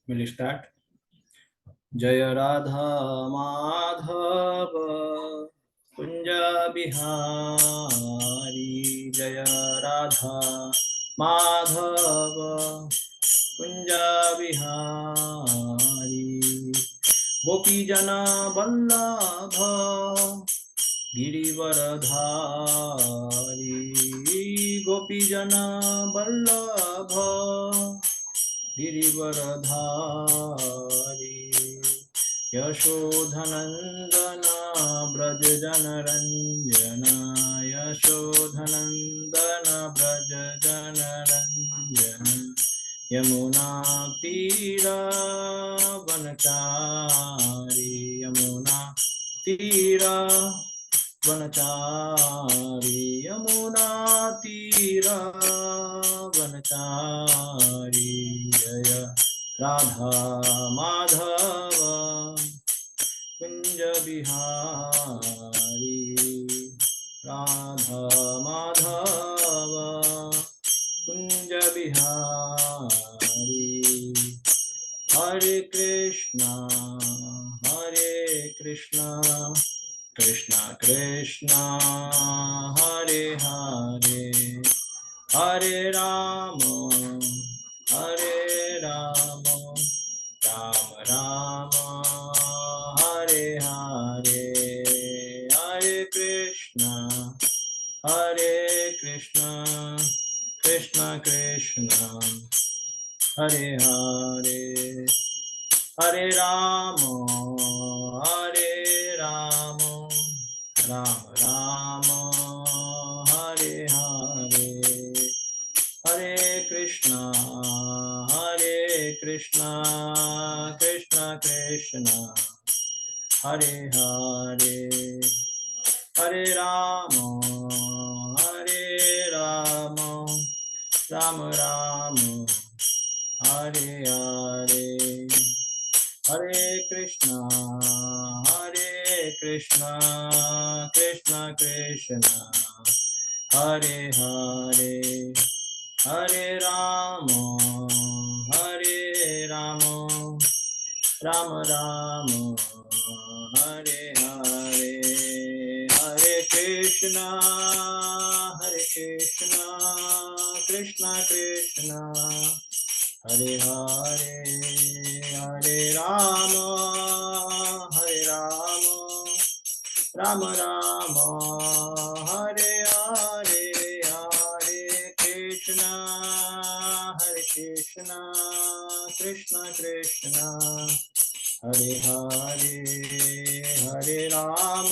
Will you start? जय राधा माधव कुंज बिहारी जय राधा माधव कुंज बिहारी गोपी जना वल्लभ गिरिवरधारी गोपी जना वल्लभ गिरिवरधारी यशोधनंदन ब्रज जनरंजन यशोधनंदन ब्रज जनरंजन यमुना तीरा वनचारी यमुना तीरा वनचारी यमुना तीरा वनचारी जय राधा माधव कुंज बिहारी राधा माधव कुंज बिहारी हरे कृष्णा कृष्णा कृष्णा हरे हरे हरे राम राम राम हरे हरे हरे कृष्णा कृष्णा कृष्णा हरे हरे हरे राम राम राम हरे हरे हरे कृष्णा कृष्णा कृष्णा हरे हरे हरे राम राम राम हरे हरे हरे कृष्णा कृष्णा कृष्णा हरे हरे हरे राम राम राम हरे हरे हरे कृष्णा कृष्णा कृष्णा हरे हरे हरे राम राम राम हरे हरे हरे कृष्णा कृष्णा कृष्णा हरे हरे हरे राम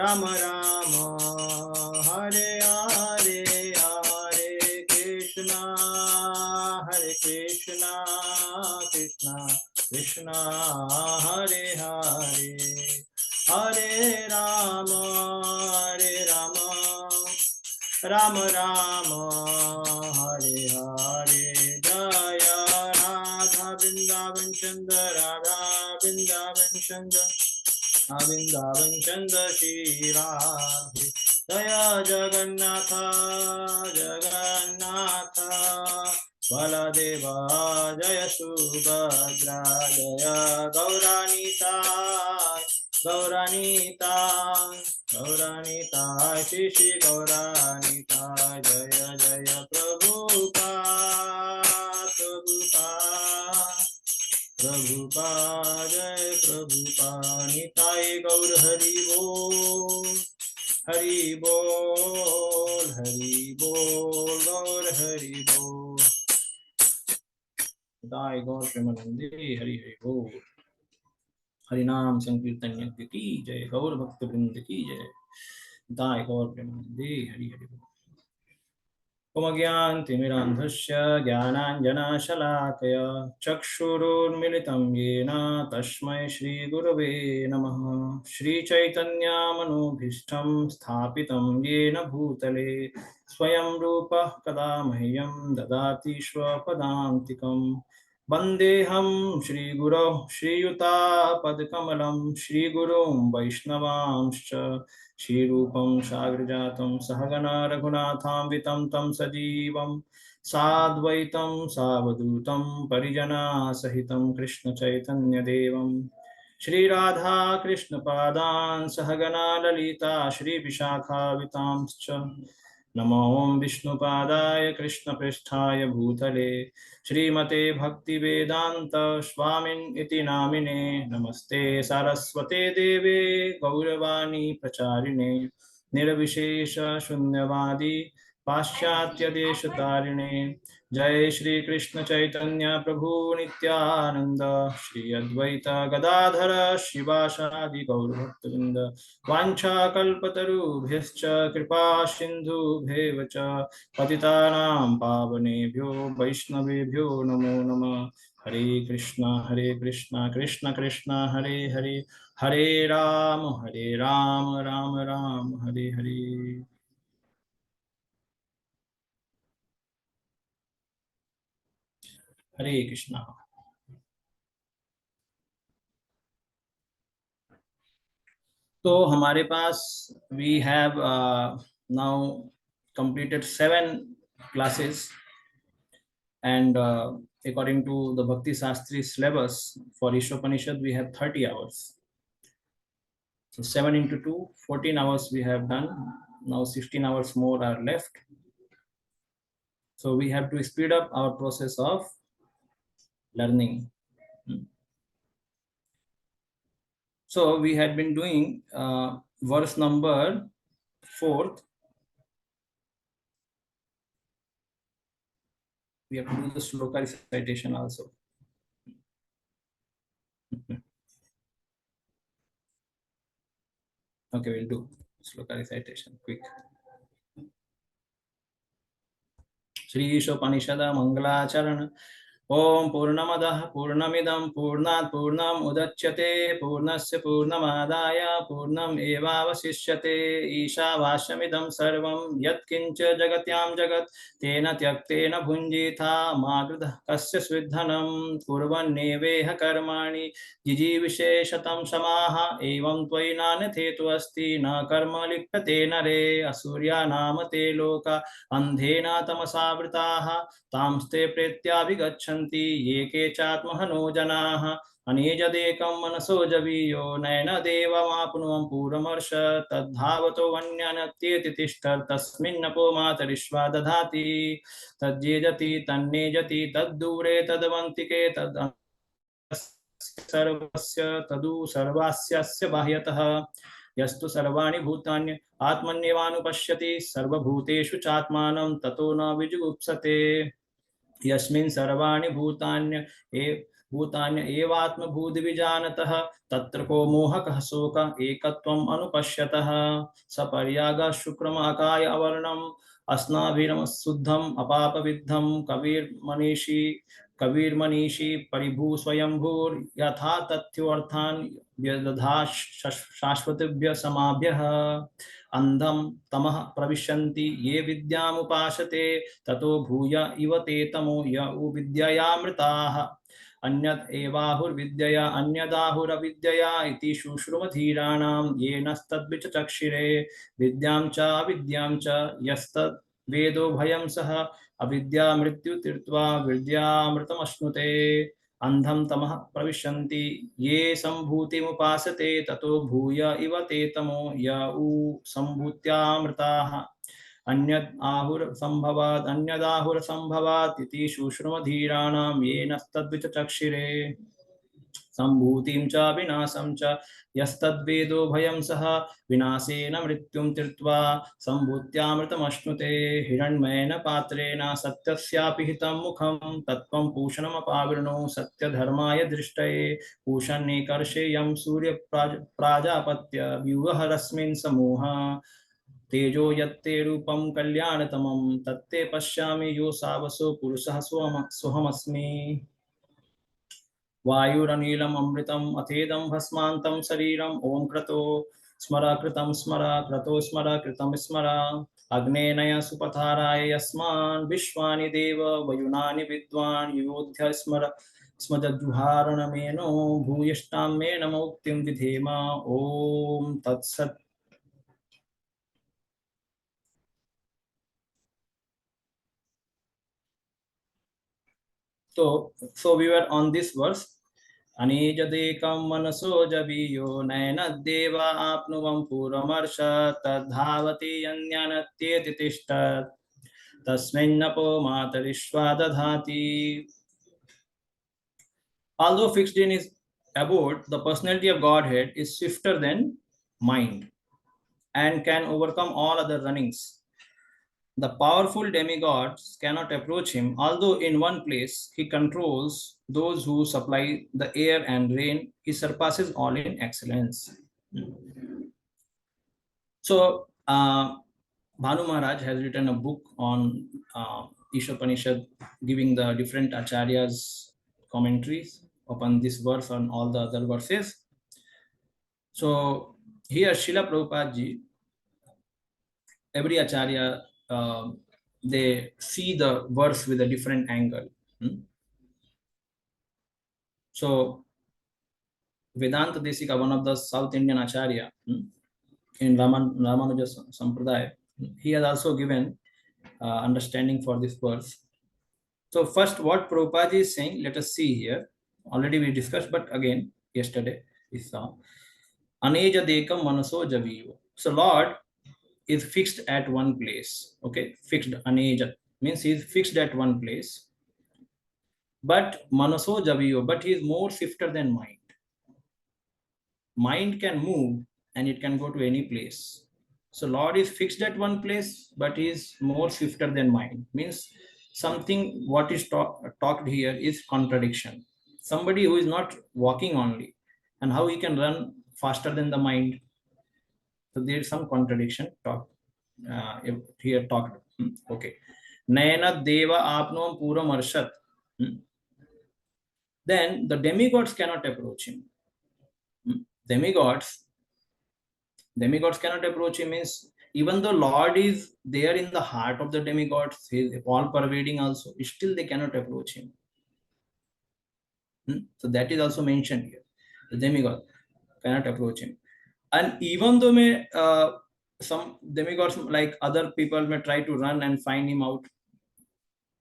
राम राम हरे हरे हरे कृष्णा कृष्णा कृष्णा हरे हरे हरे राम राम राम हरे हरे जय राधा वृंदावन चंद्र राधा वृंदावन चंद्र श्री राधे जय जगन्नाथ बलदेव जय सुभद्रा जय गौरानीता श्री श्री गौरानीता जय जय प्रभुपाद जय प्रभुपाद निताय गौर हरि बोल गौर हरि बोल निताय गौर प्रेमानंदे हरि हरि बोल हरि नाम संकीर्तन यज्ञ की जय गौर भक्त वृंद की जय निताय गौर प्रेमानंदे हरि हरि बोल ओमज्ञानतिमिरान्धस्य ज्ञानाञ्जनशलाकया चक्षुरुन्मिलितं येन तस्मै श्रीगुरवे नमः श्रीचैतन्यमनोभीष्टं स्थापितं येन भूतले स्वयं रूपः कदा मह्यं ददाति स्वपदान्तिकं वन्देऽहं श्रीगुरौ श्रीयुतापदकमलं श्रीगुरुं वैष्णवांश्च श्रीरूपं साग्रजातं सहगणा रघुनाथान्वितं तं सजीवं साद्वैतं सावधूतं परिजनासहितं कृष्णचैतन्यदेवं श्रीराधा कृष्णपादान् सहगणा ललिता श्रीविशाखावितांश्च नमो विष्णुपादाय कृष्णपृष्ठाय भूतले श्रीमते भक्तिवेदांत स्वामिन् इति नामिने नमस्ते सारस्वते देवे गौरवाणी प्रचारिणे निर्विशेष शून्यवादी पाश्चात्य देश तारिणे जय श्री कृष्ण चैतन्य प्रभु नित्यानंद श्री अद्वैत गदाधर शिवासादि गौरभक्तवृंद वाञ्छाकल्पतरुभ्यश्च कृपा सिन्धुभ्येव च पतितानां पावनेभ्यो वैष्णवेभ्यो नमो नमः। हरे कृष्ण कृष्ण कृष्ण हरे हरे हरे राम राम राम हरे हरे। हरे कृष्णा। तो हमारे पास we have now completed 7 classes and according to the Bhakti Shastri syllabus for Ishopanishad we have 30 hours. So 7 into 2, 14 hours we have done. Now 16 hours more are left. So we have to speed up our process of learning. So we had been doing verse number 4th. We have to do the sloka recitation also. Okay, we'll do sloka recitation quick. Shri Ishopanishad Mangalacharan. ओम पूर्णमदः पूर्णमिदं पूर्णात् पूर्णम् उदच्यते पूर्णस्य पूर्णमादाय पूर्णम् एवावशिष्यते ईशावास्यमिदं सर्वं यत्किञ्च जगत्यां जगत् तेन त्यक्तेन भुञ्जीथा मा कृतः कस्य स्विद्धनं कुर्वन्नेवेह कर्माणि जिजीविषेशतं समाः एवं त्वयि नान्यथेतु अस्ति न कर्म लिप्यते नरे असूर्या नाम ते लोका अन्धेन तमसावृताः तांस्ते प्रेत्याभिगच्छन्ति ये के चात्महनो जनाः अनेजदेकं मनसो जवीयो नयनदेवमाप्नुवं पूरमर्श तद्धावतो वन्यनत्येति तिष्ठत् तस्मिन्नपो मातरिश्वा दधाति तज्जेजति तन्नेजति तद्दूरे तदवन्तिके तद् सर्वस्य तदु सर्वास्यस्य बाह्यतः यस्तु सर्वाणि भूतानि आत्मन्येवानुपश्यति सर्वभूतेषु चात्मानं ततो न विजुगुप्सते यस्मिन् सर्वाणि भूतान्य एवात्मभूतविजानतः तत्र को मोहकः शोक एकत्वम् अनुपश्यतः सपर्याग शुक्रमाकाय अवर्णम् अस्नाभिरमशुद्धम् अपापविद्धं कविर्मनीषी परिभू स्वयंभूर् यथा तथ्योऽर्थान् व्यदधात् शाश्वतेभ्यः समाभ्यः अंधम तमः प्रविशन्ति ये विद्यामुपासते ततो भूय इव ते तमो य विद्ययामृताः अन्यत् एवाहुर्विद्यया अन्यदाहुरविद्यया इति शुश्रुमधीराणां येनस्तद्विचक्षिरे विद्यां च अविद्यां च यस्तद् वेदो भयं सह अविद्या मृत्यु तीर्त्वा विद्यामृतमश्नुते अंधम तमः प्रविशन्ति ये संभूतिमुपासते ततो भूय इव ते तमो य संभूत्यामृताः अन्यदाहुरसंभवात् इति शुश्रुमधीराणां येनस्तद्विचक्षिरे संभूतिं च विनाशं च यस्तद्वेदो भयं सह विनाशेन मृत्युं तीर्त्वा संभूत्यामृतमश्नुते हिरण्मयेन पात्रेण सत्यस्यापि हितं मुखं तत्त्वं पूषणमपावृणो सत्यधर्माय दृष्टये पूषन्नेकर्षेयं सूर्यप्राजापत्य व्यूहरश्मिन् समूह तेजो यत्ते रूपं कल्याणतमं तत्ते पश्यामि यो सावसो पुरुषः सोऽहमस्मि वायुरनीलम अमृतम अथेदम भस्मांतं शरीरम ओम क्रतो स्मर कृतं स्मर क्रतो स्मर कृतं स्मर अग्नेनय सुपथाराय यस्मान् विश्वानि देव वयुनानि विद्वान् योध्य स्मर स्मदजुहारणमेनो भूयिष्ठां मे नमोक्तिं विधेम ओम तत्सत्. So we were on this verse. अनेजदेकं मनसो जवीयो नयनद्देवा आप्नुवं पूर्वमर्श तद्धावति यन्यनत्येति तिष्ठत् तस्मिन्नपो मातरिश्वा दधाति. Although fixed in his abode, the personality of Godhead is swifter than mind and can overcome all other runnings. The powerful demigods cannot approach him, although in one place he controls those who supply the air and rain. He surpasses all in excellence. So, Bhanu Maharaj has written a book on Ishopanishad, giving the different acharyas commentaries upon this verse and all the other verses. So, here Srila Prabhupada ji, every acharya, they see the verse with a different angle. So, Vedanta Desika, one of the South Indian acharya in Ramanuja Sampradaya, he has also given understanding for this verse. So first, what Prabhupada is saying, let us see here. Already we discussed, but again, yesterday we saw. Aneja dekam manaso javiyo. So Lord is fixed at one place. Okay, fixed aneja means he is fixed at one place. But manaso javiyo, but he is more swifter than mind. Mind can move and it can go to any place. So Lord is fixed at one place, but he is more swifter than mind. Means something what is talked here is contradiction. Somebody who is not walking only, and how he can run faster than the mind. So there is some contradiction here talked. Okay. Nayana deva apnom puram arshat. Then the demigods cannot approach him. Demigods cannot approach him means even though Lord is there in the heart of the demigods, he is all pervading also, still they cannot approach him. So that is also mentioned here. The demigod cannot approach him. And even though some demigods like other people may try to run and find him out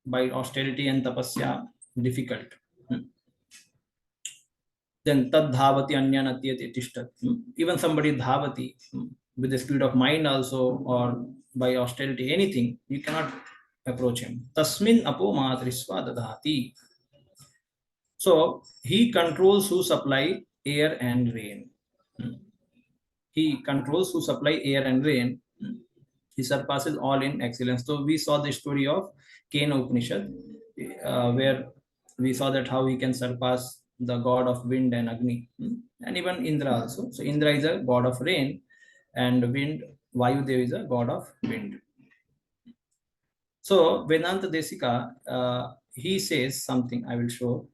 by austerity and tapasya, difficult. Then tad dhavati anyanatyati tishtat. Even somebody dhavati with the speed of mind also or by austerity, anything, you cannot approach him. Tasmin apo matrisva dadhati. So he controls who supply air and rain. He controls who supply air and rain. He surpasses all in excellence. So we saw the story of Kena Upanishad, where we saw that how he can surpass the god of wind and Agni, and even Indra also. So Indra is a god of rain, and wind, Vayudev is a god of wind. So Vedanta Desika, he says something I will show.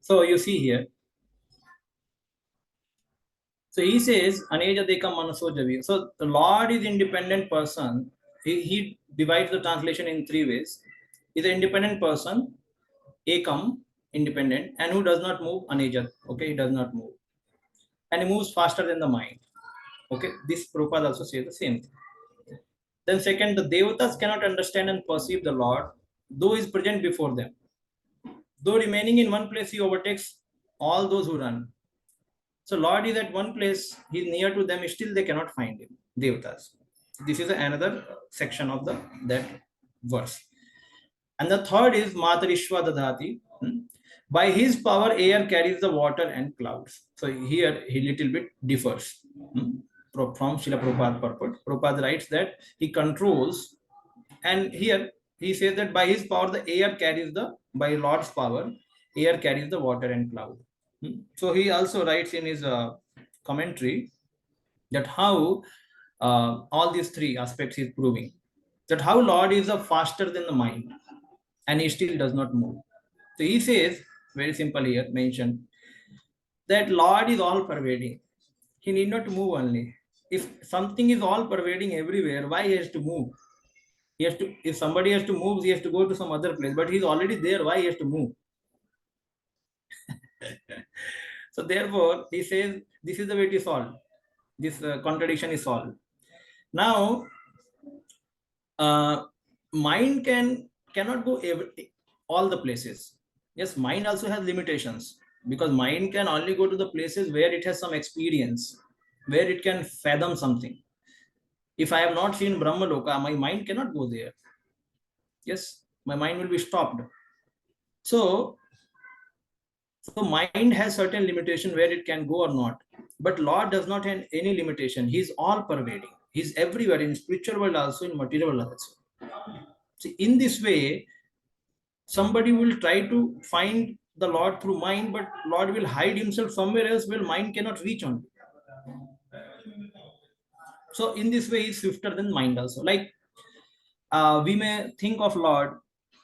So you see here. So he says, Aneja Dekam Manaso Javi. So the Lord is independent person. He divides the translation in three ways. He's an independent person, Ekam, independent, and who does not move, Aneja. Okay, he does not move. And he moves faster than the mind. Okay, this Prabhupada also says the same thing. Then second, the Devatas cannot understand and perceive the Lord, though he is present before them. Though remaining in one place, he overtakes all those who run. So Lord is at one place, he is near to them, still they cannot find him, Devatas. This is another section of that verse. And the third is Matarishwa Dadhati. By his power, air carries the water and clouds. So here he little bit differs from Srila Prabhupada purport. Prabhupada writes that he controls, and here he says that by his power, the air carries by Lord's power, air carries the water and cloud. So he also writes in his commentary that how all these three aspects is proving that how Lord is faster than the mind and he still does not move. So he says, very simple here mentioned, that Lord is all pervading. He need not move only. If something is all pervading everywhere, why he has to move? He has to, if somebody has to move, he has to go to some other place, but he's already there. Why he has to move? So therefore, he says, this is the way it is solved. This contradiction is solved. Now, mind cannot go all the places. Yes, mind also has limitations, because mind can only go to the places where it has some experience, where it can fathom something. If I have not seen Brahmaloka, my mind cannot go there. Yes, my mind will be stopped. So mind has certain limitation where it can go or not. But Lord does not have any limitation. He's all pervading. He's everywhere, in spiritual world also, in material world also. See, in this way, somebody will try to find the Lord through mind, but Lord will hide himself somewhere else where mind cannot reach on. So in this way, he's swifter than mind also. Like we may think of Lord,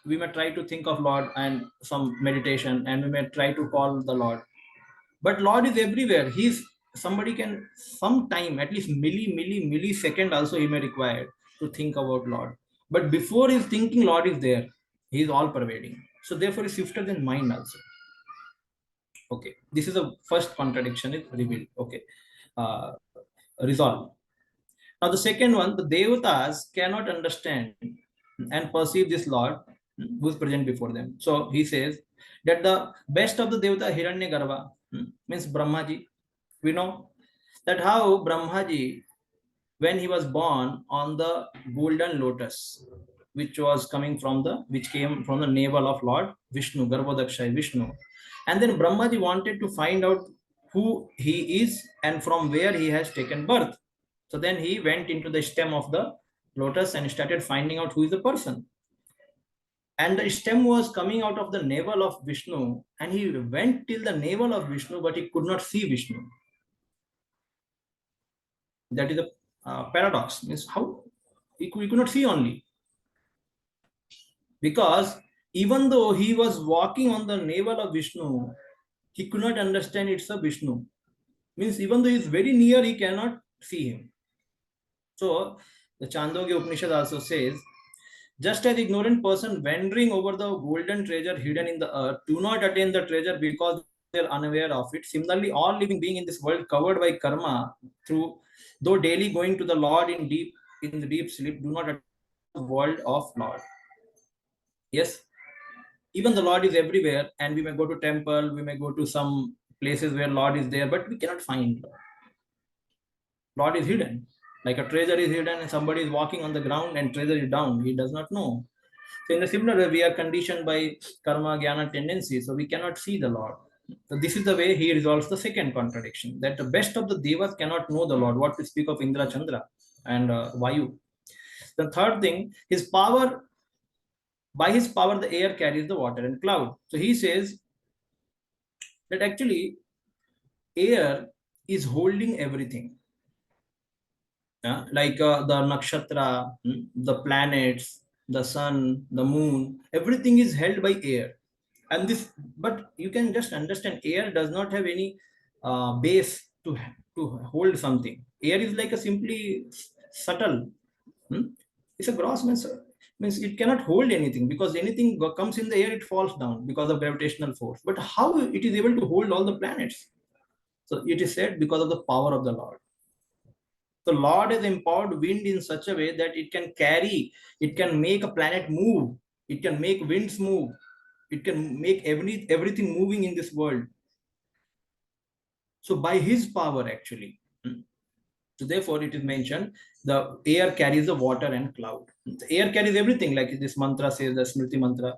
we may try to think of Lord and some meditation, and we may try to call the Lord. But Lord is everywhere. He's somebody can sometime, at least millisecond also he may require to think about Lord. But before his thinking, Lord is there. He is all pervading. So therefore, he's swifter than mind also. Okay, this is the first contradiction is revealed. Okay, uh, resolved. Now the second one, the devatas cannot understand and perceive this Lord who is present before them. So he says that the best of the devata Hiranyagarbha means Brahmaji. We know that how Brahmaji, when he was born on the golden lotus, which came from the navel of Lord Vishnu, Garbhodakshay Vishnu. And then Brahmaji wanted to find out who he is and from where he has taken birth. So then he went into the stem of the lotus and started finding out who is the person. And the stem was coming out of the navel of Vishnu, and he went till the navel of Vishnu, but he could not see Vishnu. That is a paradox. Means how he could not see only. Because even though he was walking on the navel of Vishnu, he could not understand it's a Vishnu. Means even though he is very near, he cannot see him. So the Chandogya Upanishad also says, just as ignorant person wandering over the golden treasure hidden in the earth do not attain the treasure because they are unaware of it. Similarly, all living beings in this world covered by karma, through though daily going to the Lord in the deep sleep, do not attain the world of Lord. Yes, even the Lord is everywhere, and we may go to temple, we may go to some places where Lord is there, but we cannot find Lord. Lord is hidden. Like a treasure is hidden and somebody is walking on the ground and treasure is down. He does not know. So in a similar way, we are conditioned by karma, jnana tendency. So we cannot see the Lord. So this is the way he resolves the second contradiction, that the best of the devas cannot know the Lord. What to speak of Indra, Chandra and Vayu. The third thing, his power, by his power, the air carries the water and cloud. So he says that actually air is holding everything. Like the nakshatra, the planets, the sun, the moon, everything is held by air. And this, but you can just understand, air does not have any base to hold something. Air is like a simply subtle. It's a gross means it cannot hold anything, because anything comes in the air, it falls down because of gravitational force. But how it is able to hold all the planets? So it is said because of the power of the Lord. The Lord has empowered wind in such a way that it can carry, it can make a planet move, it can make winds move, it can make everything moving in this world. So by his power, actually. So therefore it is mentioned, the air carries the water and cloud. The air carries everything, like this mantra says, the Smriti mantra.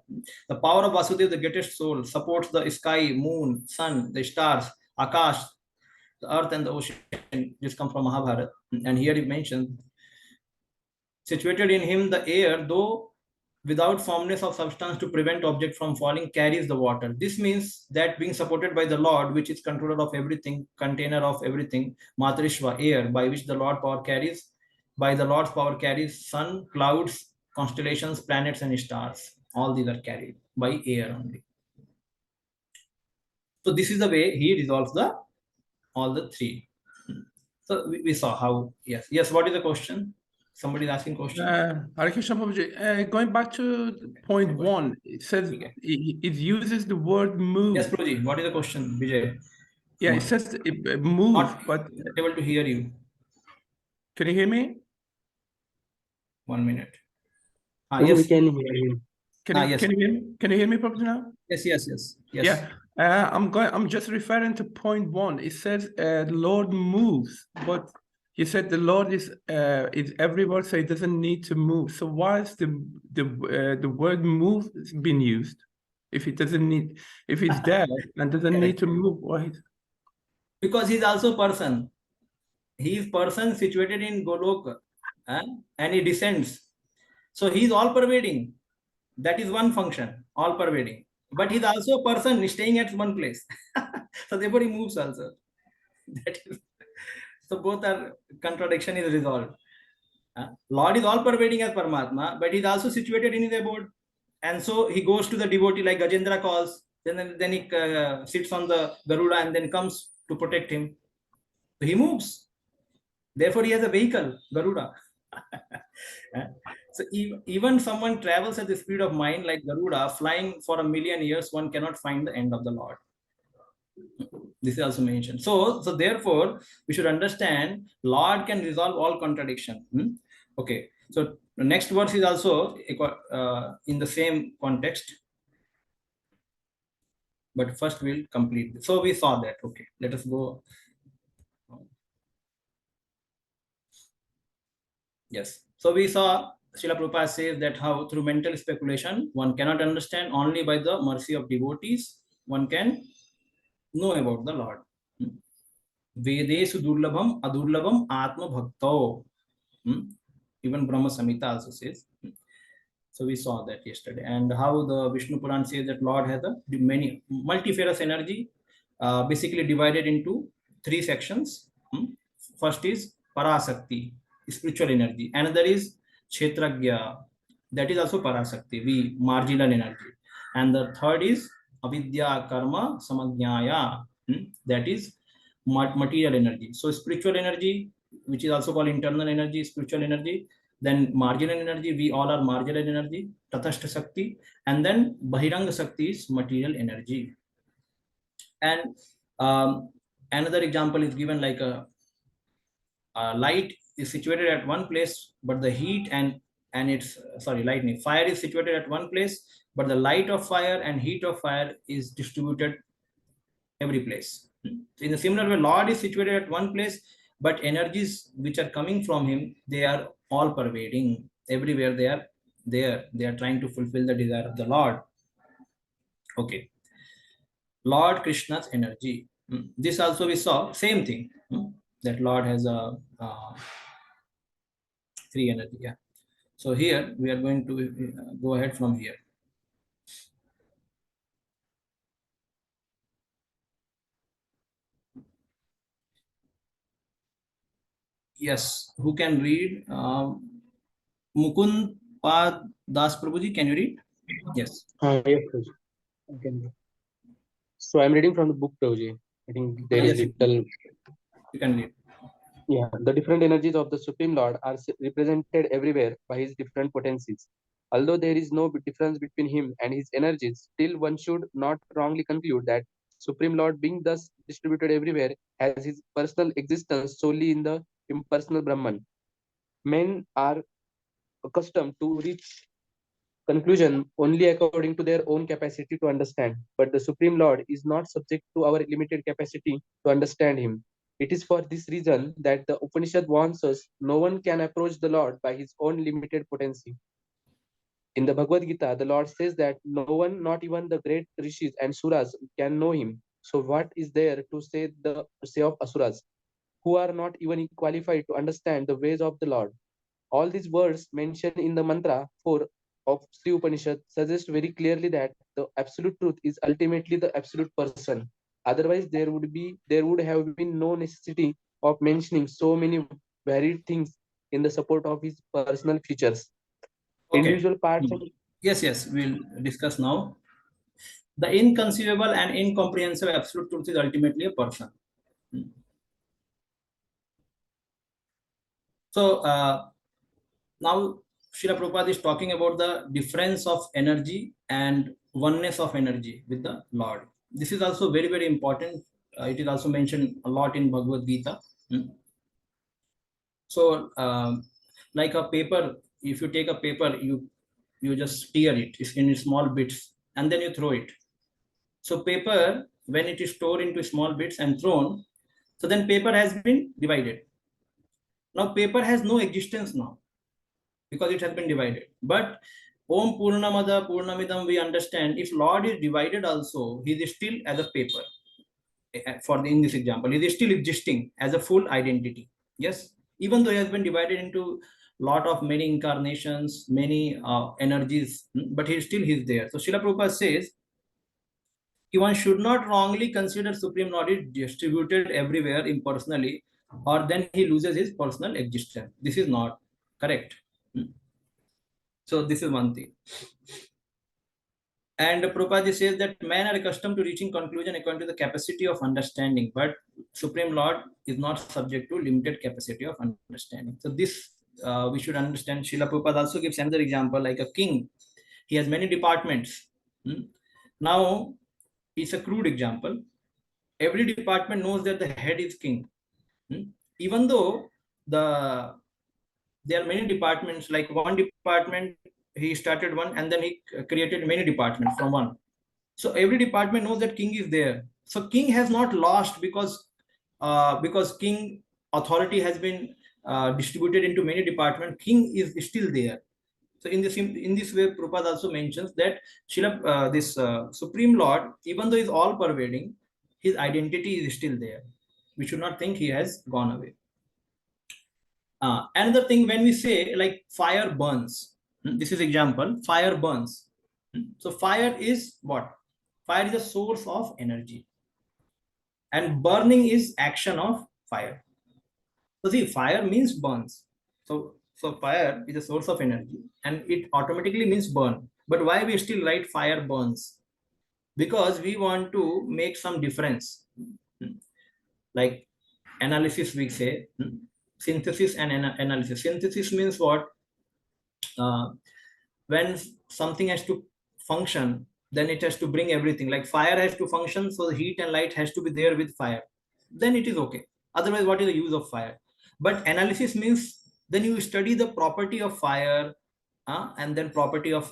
The power of Vasudeva, the greatest soul, supports the sky, moon, sun, the stars, Akash, the earth and the ocean. This comes from Mahabharata. And here it mentions, situated in him, the air, though without firmness of substance to prevent object from falling, carries the water. This means that being supported by the Lord, which is controller of everything, container of everything, Matrishva, air, by which the Lord power carries, by the Lord's power carries sun, clouds, constellations, planets, and stars. All these are carried by air only. So this is the way he resolves the all the three. So we saw how. Yes. What is the question? Somebody is asking question. Hare Krishna Prabhuji, going back to point one, it says it uses the word move. Yes, Prabhuji. What is the question, Vijay? Yeah, it says move, Not but able to hear you. Can you hear me? 1 minute. Yes. We can hear him. Yes. Can you hear me? Can you hear me properly now? Yes. Yeah. I'm just referring to point one. It says the Lord moves, but you said the Lord is everywhere, so it doesn't need to move. So why is the word move being used? If it doesn't need, if it's there and doesn't need to move, why? Because he's also person. He is person situated in Golok, and he descends. So he is all pervading. That is one function, all pervading. But he's also a person staying at one place. So therefore he moves also. That is, so both are contradiction is resolved. Lord is all pervading as Paramatma, but he's also situated in his abode. And so he goes to the devotee like Gajendra calls, then he sits on the Garuda and then comes to protect him. So he moves. Therefore, he has a vehicle, Garuda. So even someone travels at the speed of mind like Garuda, flying for 1,000,000 years, one cannot find the end of the Lord. This is also mentioned. So therefore, we should understand Lord can resolve all contradiction. Okay. So the next verse is also in the same context. But first we'll complete this. So we saw that. Okay. Let us go. Yes. So we saw Srila Prabhupada says that how through mental speculation, one cannot understand, only by the mercy of devotees, one can know about the Lord. Vedesu durlabham adurlabham atma bhakto. Even Brahma Samhita also says. So we saw that yesterday. And how the Vishnu Puran says that Lord has a many multifarious energy, basically divided into three sections. First is Parasakti, spiritual energy. Another is Kshetragya, that is also Parasakti, marginal energy. And the third is Avidya Karma Samajnaya, that is material energy. So spiritual energy, which is also called internal energy, spiritual energy, then marginal energy, we all are marginal energy, Tathastha Shakti, and then Bahiranga Shakti is material energy. And another example is given like a light is situated at one place, but the heat and it's lightning, fire is situated at one place, but the light of fire and heat of fire is distributed every place. In a similar way, Lord is situated at one place, but energies which are coming from him, they are all pervading everywhere. They are there. They are trying to fulfill the desire of the Lord. Okay. Lord Krishna's energy. This also we saw same thing. That Lord has a three energy. Yeah. So here we are going to go ahead from here. Yes, who can read? Mukund Pad Das Prabhuji, can you read? Yes. Yes, Prabhuji. I can read. So I'm reading from the book, Prabhuji. I think there is little. You can read. Yeah, the different energies of the Supreme Lord are represented everywhere by his different potencies. Although there is no difference between him and his energies, still one should not wrongly conclude that Supreme Lord, being thus distributed everywhere, has his personal existence solely in the impersonal Brahman. Men are accustomed to reach conclusion only according to their own capacity to understand. But the Supreme Lord is not subject to our limited capacity to understand him. It is for this reason that the Upanishad warns us no one can approach the Lord by his own limited potency. In the Bhagavad Gita, the Lord says that no one, not even the great rishis and suras, can know him. So what is there to say of asuras, who are not even qualified to understand the ways of the Lord? All these words mentioned in the mantra 4 of Sri Upanishad suggest very clearly that the absolute truth is ultimately the absolute person. Otherwise, there would have been no necessity of mentioning so many varied things in the support of his personal features. Okay. Individual parts. Yes, we'll discuss now. The inconceivable and incomprehensible absolute truth is ultimately a person. So now Srila Prabhupada is talking about the difference of energy and oneness of energy with the Lord. This is also very, very important. It is also mentioned a lot in Bhagavad Gita. So like a paper, if you take a paper, you just tear it in small bits and then you throw it. So paper, when it is stored into small bits and thrown, so then paper has been divided. Now paper has no existence now because it has been divided. But Om Purnamada Purnamidam, we understand if Lord is divided also, he is still as a paper. In this example, he is still existing as a full identity. Yes, even though he has been divided into lot of many incarnations, many energies, but he still is there. So Srila Prabhupada says one should not wrongly consider Supreme Lord is distributed everywhere impersonally, or then he loses his personal existence. This is not correct. So this is one thing. And Prabhupada says that men are accustomed to reaching conclusion according to the capacity of understanding, but Supreme Lord is not subject to limited capacity of understanding. So this we should understand. Srila Prabhupada also gives another example, like a king. He has many departments. Now, it's a crude example. Every department knows that the head is king. Even though there are many departments, like one department, he started one and then he created many departments from one. So every department knows that king is there. So king has not lost because king authority has been distributed into many departments. King is still there. So in this way, Prabhupada also mentions that this Supreme Lord, even though he is all pervading, his identity is still there. We should not think he has gone away. Another thing, when we say like fire burns, this is example, fire burns. So fire is what? Fire is a source of energy, and burning is action of fire. So see, fire means burns. So fire is a source of energy, and it automatically means burn. But why we still write fire burns? Because we want to make some difference. Like analysis, we say synthesis and analysis. Synthesis means what? When something has to function, then it has to bring everything. Like fire has to function, so the heat and light has to be there with fire. Then it is okay. Otherwise, what is the use of fire? But analysis means then you study the property of fire, and then property of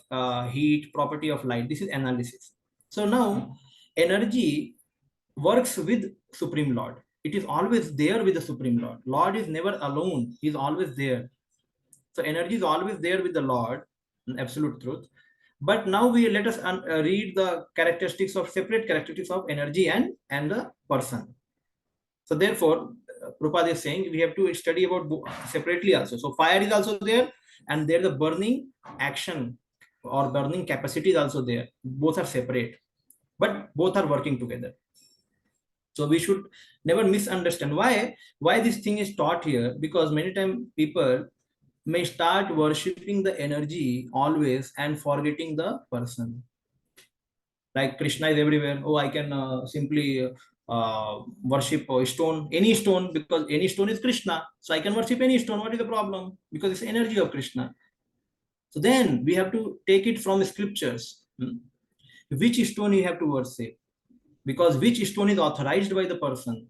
heat, property of light. This is analysis. So now energy works with Supreme Lord. It is always there with the Supreme Lord. Lord is never alone. He is always there. So energy is always there with the Lord, absolute truth. But now we let us read the separate characteristics of energy and the person. So therefore, Prabhupada is saying we have to study about separately also. So fire is also there, and there the burning action or burning capacity is also there. Both are separate, but both are working together. So we should never misunderstand why this thing is taught here, because many times people may start worshipping the energy always and forgetting the person. Like Krishna is everywhere. Oh, I can simply worship a stone, any stone, because any stone is Krishna. So I can worship any stone. What is the problem? Because it's energy of Krishna. So then we have to take it from the scriptures. Which stone you have to worship? Because which stone is authorized by the person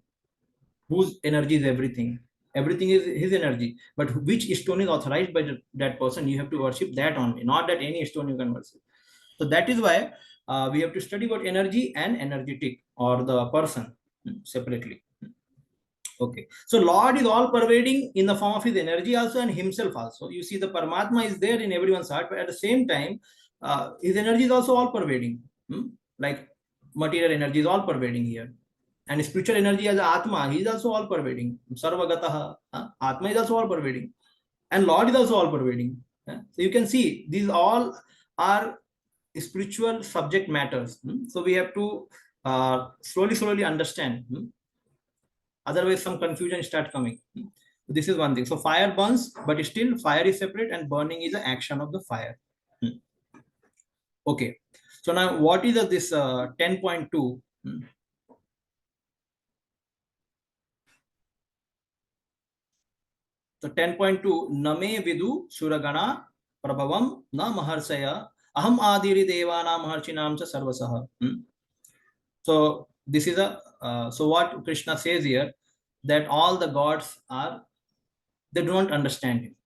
whose energy is everything. Everything is his energy. But which stone is authorized by that person, you have to worship that only, not that any stone you can worship. So that is why we have to study about energy and energetic or the person separately. Okay. So Lord is all pervading in the form of his energy also and himself also. You see, the Paramatma is there in everyone's heart, but at the same time, his energy is also all pervading. Like material energy is all pervading here. And spiritual energy as Atma, he is also all pervading. Sarvagataha, Atma is also all pervading. And Lord is also all pervading. So you can see these all are spiritual subject matters. So we have to slowly understand. Otherwise, some confusion start coming. This is one thing. So fire burns, but still fire is separate and burning is the action of the fire. Okay. So now what is this 10.2? So 10.2, Name Vidu Suragana Prabhavam Na Maharsaya Aham Adiri Devana Maharchinam Cha Sarvasaha. So this is so what Krishna says here, that all the gods are, they don't understand him.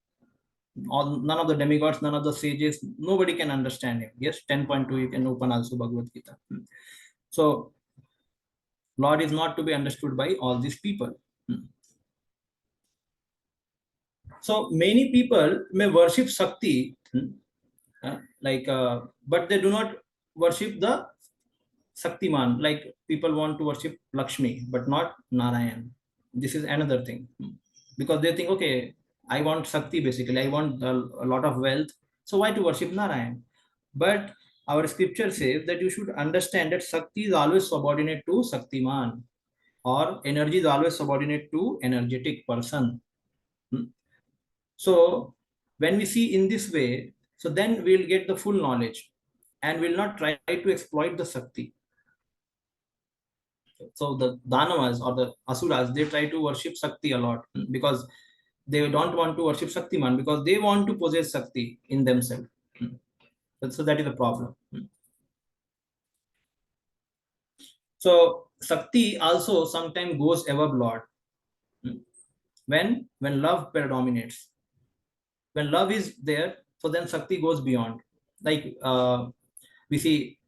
None of the demigods, none of the sages, nobody can understand him. Yes, 10.2, you can open also Bhagavad Gita. So Lord is not to be understood by all these people. So many people may worship Shakti, but they do not worship the Shaktiman. Like people want to worship Lakshmi, but not Narayan. This is another thing, because they think, okay, I want Shakti basically. I want a lot of wealth. So why to worship Narayan? But our scripture says that you should understand that Shakti is always subordinate to Shaktiman, or energy is always subordinate to energetic person. So when we see in this way, so then we'll get the full knowledge and will not try to exploit the Shakti. So the Danavas or the Asuras, they try to worship Shakti a lot, because they don't want to worship Shaktiman, because they want to possess Shakti in themselves. So that is the problem. So Shakti also sometimes goes above Lord when love predominates. When love is there, so then Shakti goes beyond. Like we see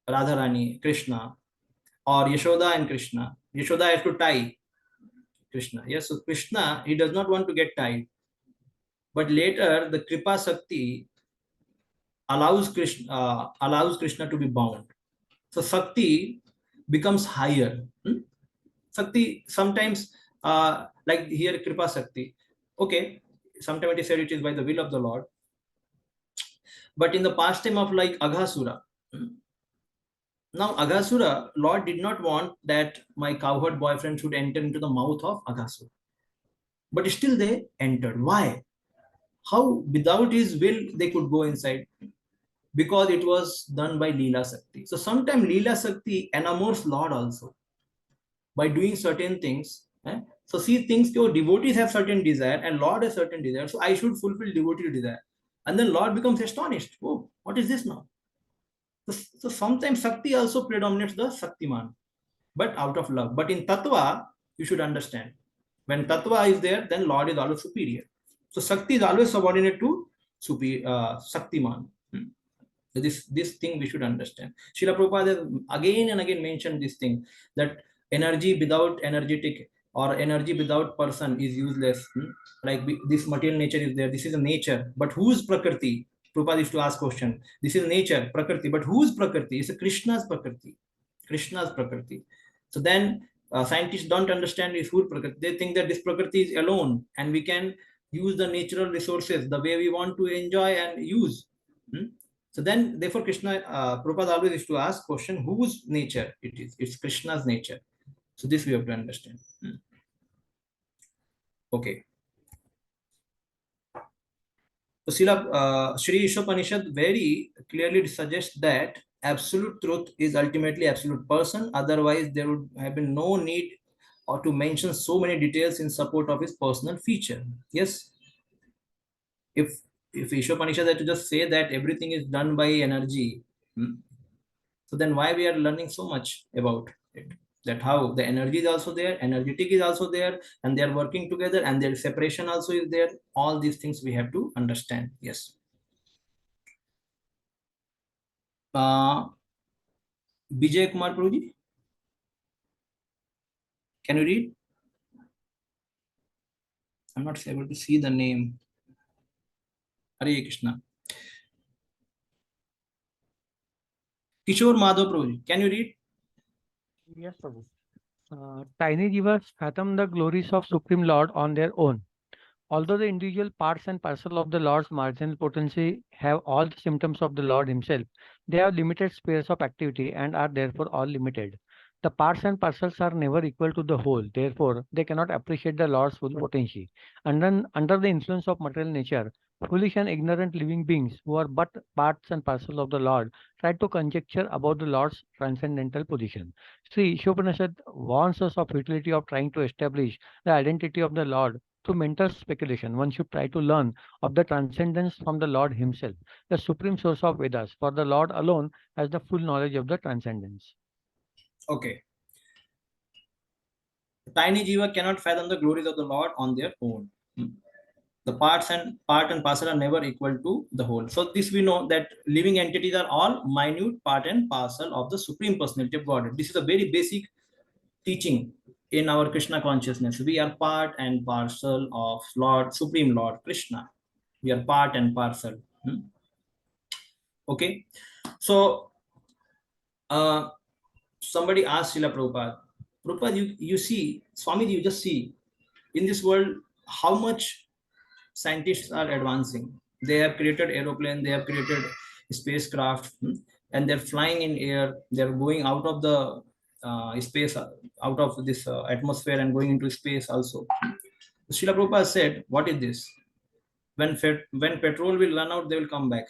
Radharani, Krishna, or Yashoda and Krishna. Yashoda has to tie Krishna. Yes, so Krishna, he does not want to get tied. But later, the Kripa Shakti allows Krishna to be bound. So Shakti becomes higher. Shakti sometimes, like here, Kripa Shakti. Okay, sometimes it is said it is by the will of the Lord. But in the past time of like Aghasura, now Aghasura, Lord did not want that my cowherd boyfriend should enter into the mouth of Aghasura. But still they entered. Why? How without his will they could go inside? Because it was done by Leela Shakti. So sometimes Leela Shakti enamors Lord also by doing certain things. So see things, devotees have certain desire and Lord has certain desire. So I should fulfill devotee desire. And then Lord becomes astonished. Oh, what is this now? So sometimes Shakti also predominates the Shaktiman, but out of love. But in Tattva, you should understand. When Tattva is there, then Lord is always superior. So Shakti is always subordinate to Shaktiman. So this thing we should understand. Srila Prabhupada again and again mentioned this thing, that energy without energetic or energy without person is useless. Like this material nature is there. This is a nature, but whose Prakriti? Prabhupada used to ask question. This is nature, Prakriti, but whose Prakriti? It's a Krishna's Prakriti. Krishna's Prakriti. So then scientists don't understand this whole Prakriti. They think that this Prakriti is alone and we can use the natural resources the way we want to enjoy and use. So then, therefore, Prabhupada always used to ask question, whose nature it is? It's Krishna's nature. So this we have to understand. Okay. So Sri Ishopanishad very clearly suggests that absolute truth is ultimately absolute person. Otherwise, there would have been no need or to mention so many details in support of his personal feature. Yes. If Ishopanishad had to just say that everything is done by energy, so then why we are learning so much about it? That how the energy is also there, energetic is also there, and they are working together, and their separation also is there. All these things we have to understand. Yes. Vijay Kumar Prabhuji, can you read? I'm not able to see the name. Hare Krishna. Kishore Madhav Prabhuji, can you read? Yes, Prabhu. Tiny rivers fathom the glories of Supreme Lord on their own. Although the individual parts and parcel of the Lord's marginal potency have all the symptoms of the Lord himself, they have limited spheres of activity and are therefore all limited. The parts and parcels are never equal to the whole. Therefore, they cannot appreciate the Lord's full potential. Under the influence of material nature, foolish and ignorant living beings who are but parts and parcels of the Lord try to conjecture about the Lord's transcendental position. See, Ishopanishad warns us of futility of trying to establish the identity of the Lord through mental speculation. One should try to learn of the transcendence from the Lord Himself, the supreme source of Vedas, for the Lord alone has the full knowledge of the transcendence. Okay. Tiny jiva cannot fathom the glories of the Lord on their own. The part and parcel are never equal to the whole. So this we know that living entities are all minute part and parcel of the Supreme Personality of Godhead. This is a very basic teaching in our Krishna consciousness. We are part and parcel of Supreme Lord Krishna. We are part and parcel. Okay. So somebody asked Srila Prabhupada, you see, Swamiji, you just see in this world how much scientists are advancing. They have created aeroplane, they have created spacecraft, and they're flying in air. They're going out of the space, out of this atmosphere and going into space also. Srila Prabhupada said, what is this? When petrol will run out, they will come back.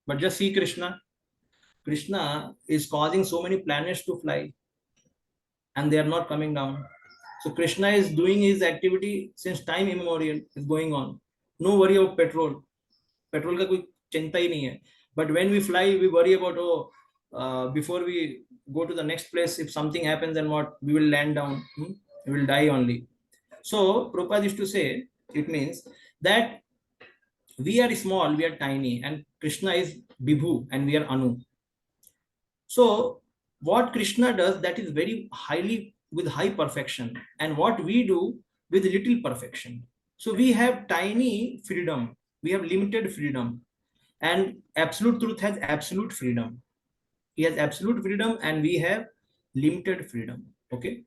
But just see Krishna. Krishna is causing so many planets to fly and they are not coming down. So Krishna is doing his activity since time immemorial, is going on. No worry about petrol. Petrol का कोई चिंता ही नहीं है. But when we fly, we worry about before we go to the next place, if something happens, then what? We will land down. We will die only. So Prabhupada used to say, it means that we are small, we are tiny, and Krishna is Vibhu and we are Anu. So what Krishna does, that is very highly with high perfection, and what we do with little perfection. So we have tiny freedom, we have limited freedom, and absolute truth has absolute freedom. He has absolute freedom and we have limited freedom. Okay,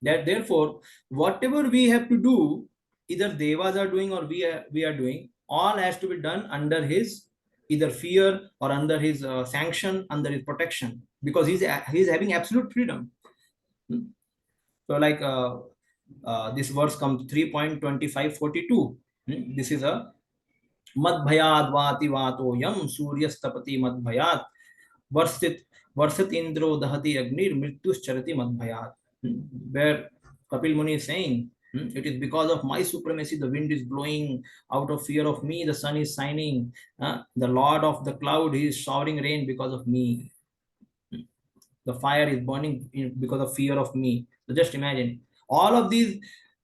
that therefore whatever we have to do, either devas are doing or we are doing, all has to be done under his either fear or under his sanction, under his protection, because he's having absolute freedom. So like this verse comes 3.2542. This is a madbhayad vati vato yam suryastapati madbhayat varsit indro dahati agnir mrityus charati madbhayat, where Kapil Muni is saying, it is because of my supremacy the wind is blowing, out of fear of me the sun is shining, the lord of the cloud, he is showering rain because of me, the fire is burning because of fear of me. So just imagine all of these.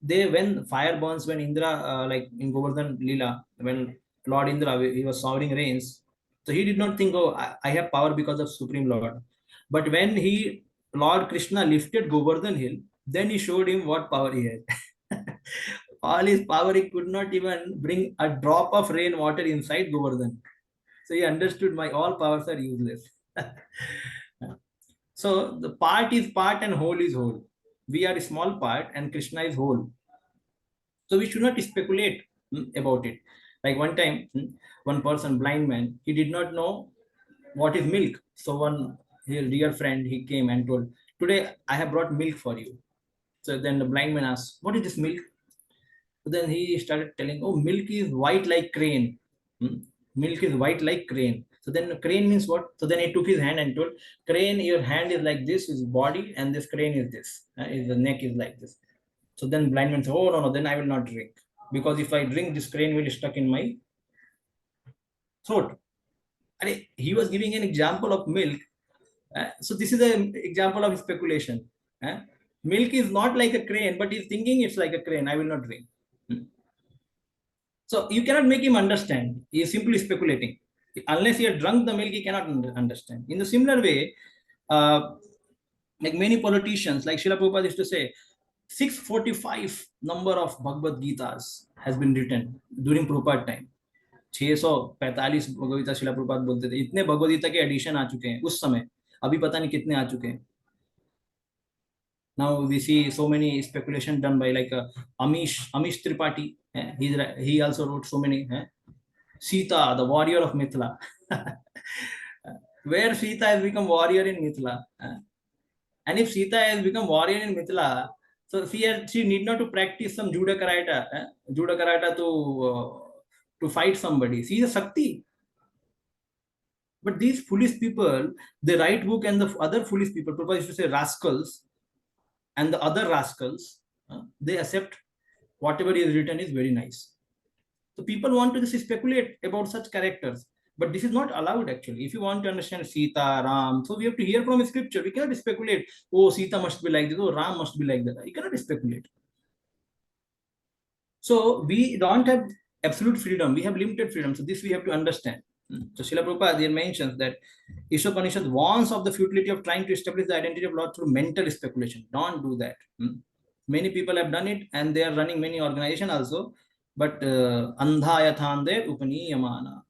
When fire burns, when Indra, like in Govardhan Leela, when Lord Indra, he was showering rains, so he did not think, oh, I have power because of Supreme Lord. But when Lord Krishna lifted Govardhan hill, then he showed him what power he had. All his power, he could not even bring a drop of rain water inside Govardhan. So he understood my all powers are useless. So the part is part and whole is whole. We are a small part and Krishna is whole. So we should not speculate about it. Like one time, one person, blind man, he did not know what is milk. So one his dear friend, he came and told, today I have brought milk for you. So then the blind man asked, what is this milk? So then he started telling, oh, milk is white like crane. Milk is white like crane. So then crane means what? So then he took his hand and told, crane, your hand is like this, is body, and this crane is this. The neck is like this. So then blind man said, oh, no, then I will not drink. Because if I drink, this crane will stuck in my throat. And he was giving an example of milk. So this is an example of speculation. Milk is not like a crane, but he's thinking it's like a crane. I will not drink. So you cannot make him understand. He is simply speculating. Unless he has drunk the milk, he cannot understand. In the similar way, like many politicians, like Srila Prabhupada used to say, 645 number of Bhagavad Gitas has been written during Prabhupada time. 645 Bhagavad Gita शिला प्रभुपाद बोलते थे, इतने भगवद गीता के addition आ चुके हैं उस समय, अभी पता नहीं कितने आ चुके हैं. Now we see so many speculation done by like Amish Tripathi. He also wrote so many. Sita, the warrior of Mithila. Where Sita has become warrior in Mithila. And if Sita has become warrior in Mithila, so she need not to practice some judo karate to fight somebody. She is a Shakti. But these foolish people, they write book, and the other foolish people, Prabhupada used to say rascals, and the other rascals, they accept whatever is written is very nice. So people want to just speculate about such characters, but this is not allowed actually. If you want to understand Sita, Ram, so we have to hear from scripture. We cannot speculate, oh, Sita must be like this, oh, Ram must be like that. You cannot speculate. So we don't have absolute freedom. We have limited freedom. So this we have to understand. So Srila Prabhupada there mentions that Ishopanishad warns of the futility of trying to establish the identity of Lord through mental speculation. Don't do that. Many people have done it, and they are running many organizations also. But andha yathande upaniyamana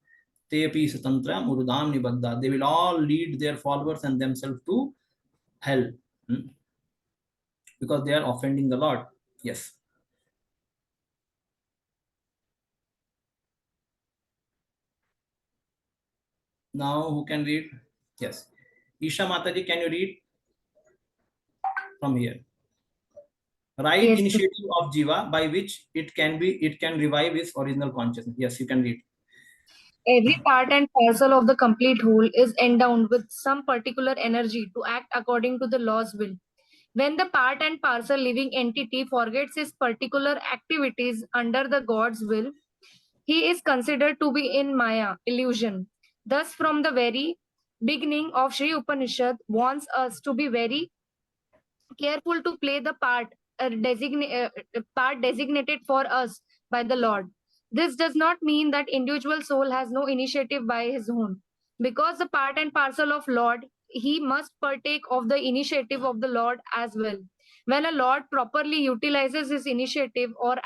tepi satantra murudam nibadda. They will all lead their followers and themselves to hell because they are offending the Lord. Yes. Now who can read? Yes. Isha Mataji, can you read from here? Right Yes, initiative of Jiva by which it can revive its original consciousness. Yes, you can read. every part and parcel of the complete whole is endowed with some particular energy to act according to the law's will. When the part and parcel living entity forgets his particular activities under the God's will, he is considered to be in Maya, illusion. Thus, from the very beginning of Sri Upanishad warns us to be very careful to play the part designated for us by the Lord. This does not mean that individual soul has no initiative by his own. Because the part and parcel of Lord, he must partake of the initiative of the Lord as well. When a Lord properly utilizes his initiative or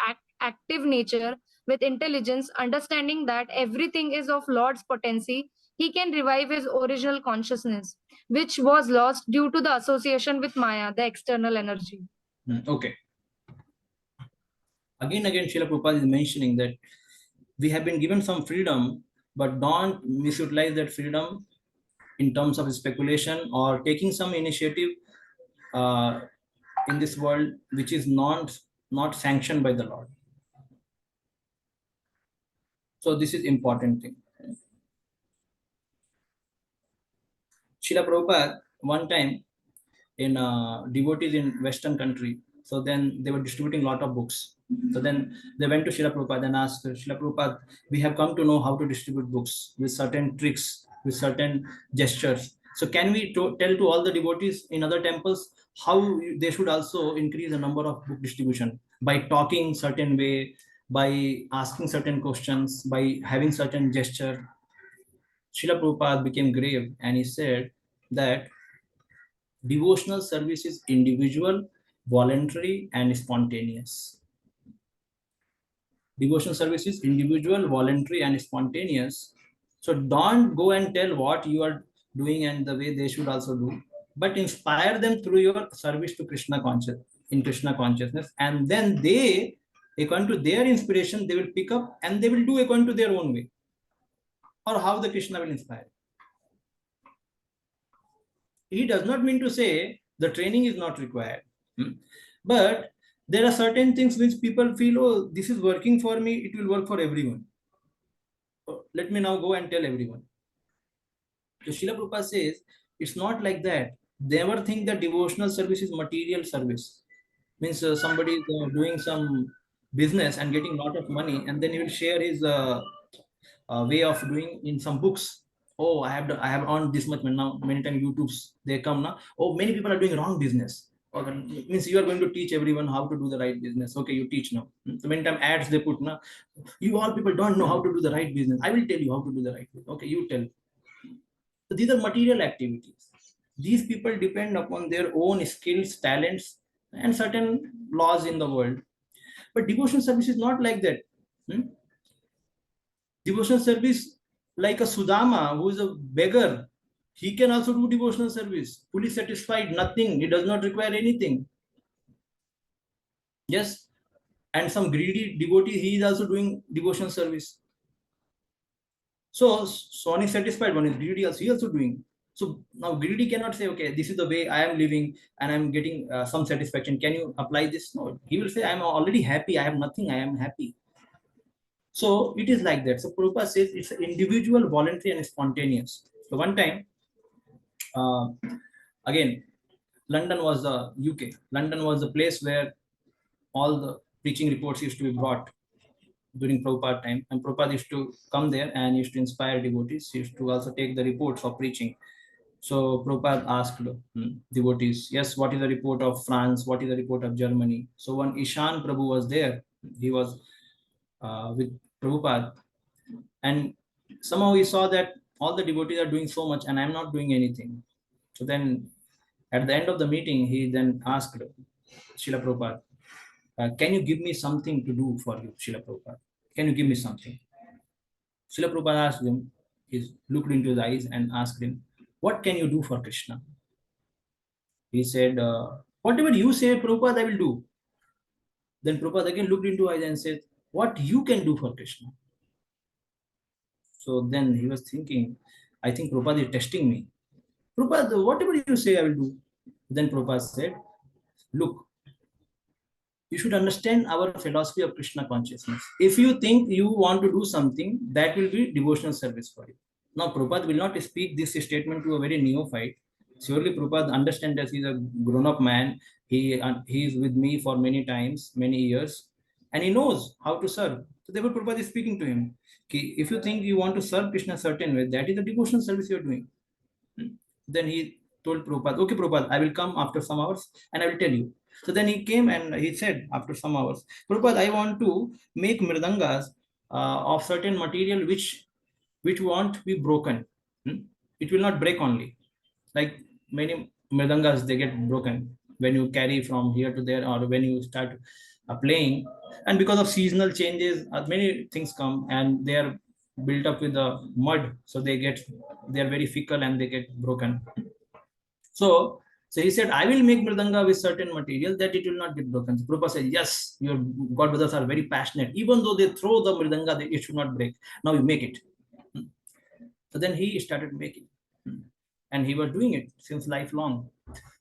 active nature with intelligence, understanding that everything is of Lord's potency, he can revive his original consciousness, which was lost due to the association with Maya, the external energy. Okay. Again, Srila Prabhupada is mentioning that we have been given some freedom, but don't misutilize that freedom in terms of speculation or taking some initiative in this world which is not sanctioned by the Lord. So this is important thing. Srila Prabhupada one time in devotees in Western country, so then they were distributing a lot of books. So then they went to Srila Prabhupada and asked, Srila Prabhupada, we have come to know how to distribute books with certain tricks, with certain gestures. So can we tell to all the devotees in other temples how they should also increase the number of book distribution by talking certain way, by asking certain questions, by having certain gesture? Srila Prabhupada became grave and he said that devotional service is individual, voluntary, and spontaneous. Devotional service is individual, voluntary, and spontaneous. So don't go and tell what you are doing and the way they should also do, but inspire them through your service to Krishna consciousness, and then they, according to their inspiration, they will pick up and they will do according to their own way, or how the Krishna will inspire. He does not mean to say the training is not required, but there are certain things which people feel, oh, this is working for me, it will work for everyone. So let me now go and tell everyone. So Srila Prabhupada says, it's not like that. Never think that devotional service is material service. Means somebody is doing some business and getting a lot of money, and then he will share his way of doing in some books. Oh, I have earned this much now. Many times YouTubes they come now. Oh, many people are doing wrong business. Okay, means you are going to teach everyone how to do the right business. Okay, you teach now. So many times ads they put now. You all people don't know how to do the right business. I will tell you how to do the right business. Okay, you tell. So these are material activities. These people depend upon their own skills, talents, and certain laws in the world. But devotion service is not like that. Devotional service, like a Sudama who is a beggar, he can also do devotional service. Fully satisfied, nothing. He does not require anything. Yes. And some greedy devotee, he is also doing devotional service. So one is satisfied, one is greedy, also he also doing. So now greedy cannot say, okay, this is the way I am living and I'm getting some satisfaction. Can you apply this? No, he will say, I'm already happy. I have nothing. I am happy. So it is like that. So Prabhupada says it's individual, voluntary, and spontaneous. So one time, uh, again, London was the UK. London was the place where all the preaching reports used to be brought during Prabhupada time. And Prabhupada used to come there and used to inspire devotees. He used to also take the reports of preaching. So Prabhupada asked devotees, yes, what is the report of France? What is the report of Germany? So one Ishan Prabhu was there. He was with Prabhupada. And somehow he saw that all the devotees are doing so much and I'm not doing anything. So then at the end of the meeting, he then asked Srila Prabhupada, can you give me something to do for you, Srila Prabhupada? Can you give me something? Srila Prabhupada asked him, he looked into his eyes and asked him, what can you do for Krishna? He said, whatever you say, Prabhupada, I will do. Then Prabhupada again looked into his eyes and said, what you can do for Krishna? So then he was thinking, I think Prabhupada is testing me. Prabhupada, whatever you say, I will do. Then Prabhupada said, look, you should understand our philosophy of Krishna consciousness. If you think you want to do something, that will be devotional service for you. Now, Prabhupada will not speak this statement to a very neophyte. Surely Prabhupada understands that he's a grown-up man. He is with me for many times, many years, and he knows how to serve. So therefore, Prabhupada is speaking to him. If you think you want to serve Krishna a certain way, that is the devotional service you are doing. Then he told Prabhupada, okay, Prabhupada, I will come after some hours and I will tell you. So then he came and he said after some hours, Prabhupada, I want to make mridangas of certain material which won't be broken. It will not break only. Like many mridangas, they get broken when you carry from here to there or when you start playing. And because of seasonal changes, many things come and they are built up with the mud. So they are very fickle and they get broken. So he said, I will make mridanga with certain material that it will not get broken. So Prabhupada said, yes, your God brothers are very passionate. Even though they throw the mridanga, it should not break. Now you make it. So then he started making. And he was doing it since lifelong.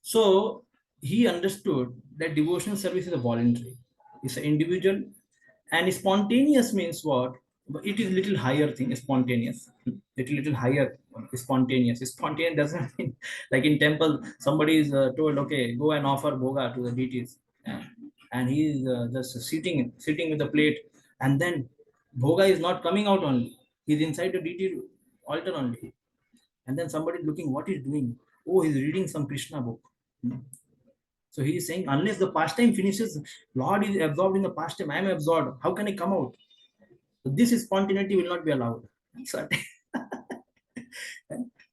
So he understood that devotional service is a voluntary. It's an individual. And spontaneous means what? It is little higher thing, spontaneous. Little higher, spontaneous. Spontaneous doesn't mean like in temple, somebody is told, okay, go and offer bhoga to the deities. And he is just sitting with the plate. And then bhoga is not coming out only. He's inside the deity altar only. And then somebody looking, what he's doing? Oh, he's reading some Krishna book. So he is saying, unless the pastime finishes, Lord is absorbed in the pastime, I am absorbed. How can I come out? So this spontaneity will not be allowed. So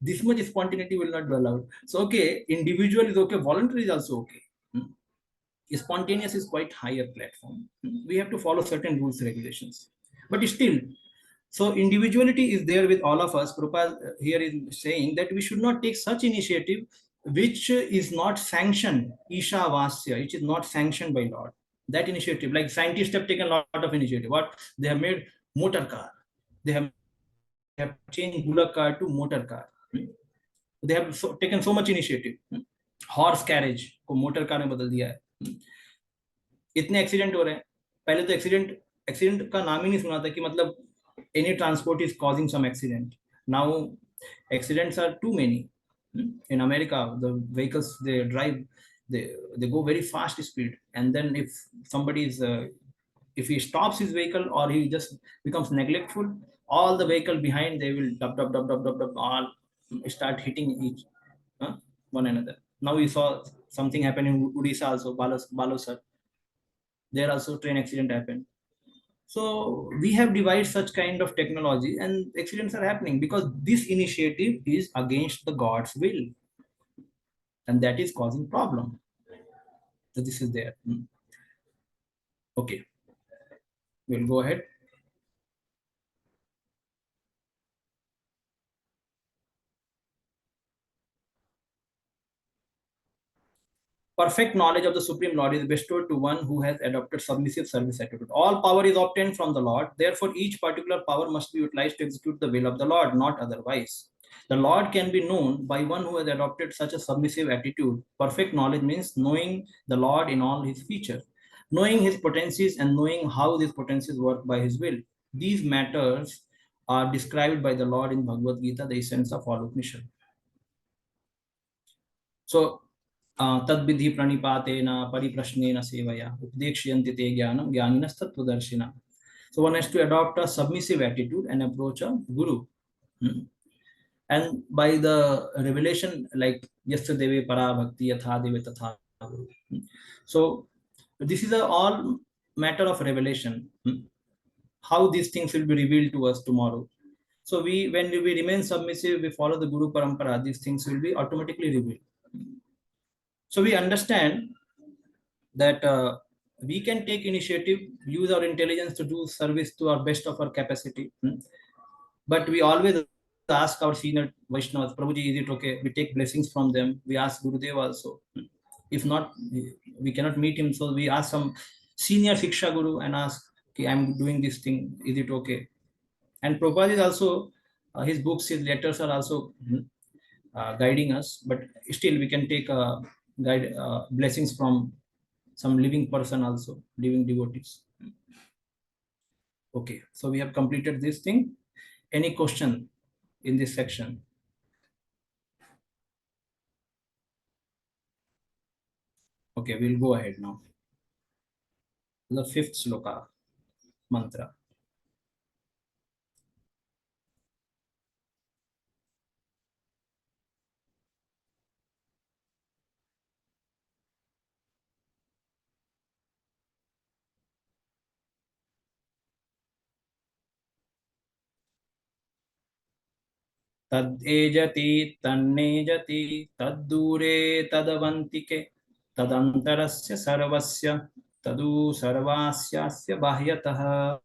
this much spontaneity will not be allowed. So okay, individual is okay, voluntary is also okay. Spontaneous is quite higher platform. We have to follow certain rules, regulations. But still, so individuality is there with all of us. Prabhupada here is saying that we should not take such initiative which is not sanctioned, Ishavasya, which is not sanctioned by Lord. That initiative, like scientists have taken a lot of initiative. What? They have made motor car. They have changed bullock car to motor car. They have taken so much initiative. Horse carriage को motor car में बदल दिया है. इतने accident हो रहे हैं. पहले तो एक्सीडेंट का नाम ही नहीं सुना था कि मतलब any transport is causing some accident. Now accidents are too many. In America, the vehicles they drive, they go very fast speed, and then if somebody is if he stops his vehicle or he just becomes neglectful, all the vehicle behind they will dub, all start hitting each one another. Now we saw something happen in Odisha also, Balosar. There also train accident happened. So we have devised such kind of technology and accidents are happening because this initiative is against the God's will. And that is causing problem. So this is there. Okay. We'll go ahead. Perfect knowledge of the Supreme Lord is bestowed to one who has adopted submissive service attitude. All power is obtained from the Lord. Therefore, each particular power must be utilized to execute the will of the Lord, not otherwise. The Lord can be known by one who has adopted such a submissive attitude. Perfect knowledge means knowing the Lord in all his features, knowing his potencies and knowing how these potencies work by his will. These matters are described by the Lord in Bhagavad Gita, the essence of all Upanishad. So, तद्विधि प्रणिपातेन परिप्रश्नेन सेवया उपदेक्ष्यन्ति ते ज्ञानं ज्ञानिनस्तत्त्वदर्शिनः. So one has to adopt a submissive attitude and approach a guru. And by the revelation, like yesterday para bhakti yatha deve tatha guru. So this is a all matter of revelation. How these things will be revealed to us tomorrow. So when we remain submissive, we follow the Guru Parampara, these things will be automatically revealed. So we understand that we can take initiative, use our intelligence to do service to our best of our capacity. But we always ask our senior Vaishnavas, Prabhuji, is it okay? We take blessings from them. We ask Gurudev also. If not, we cannot meet him. So we ask some senior Shiksha Guru and ask, okay, I'm doing this thing. Is it okay? And Prabhupada is also, his books, his letters are also guiding us. But still, we can take blessings from some living person also, living devotees. Okay, so we have completed this thing. Any question in this section? Okay, we'll go ahead now. The fifth sloka, mantra. तद्एजति तन्नेजति तद्दूरे तदवन्तिके तदन्तरस्य सर्वस्य तदु सर्वास्यास्य बाह्यतः.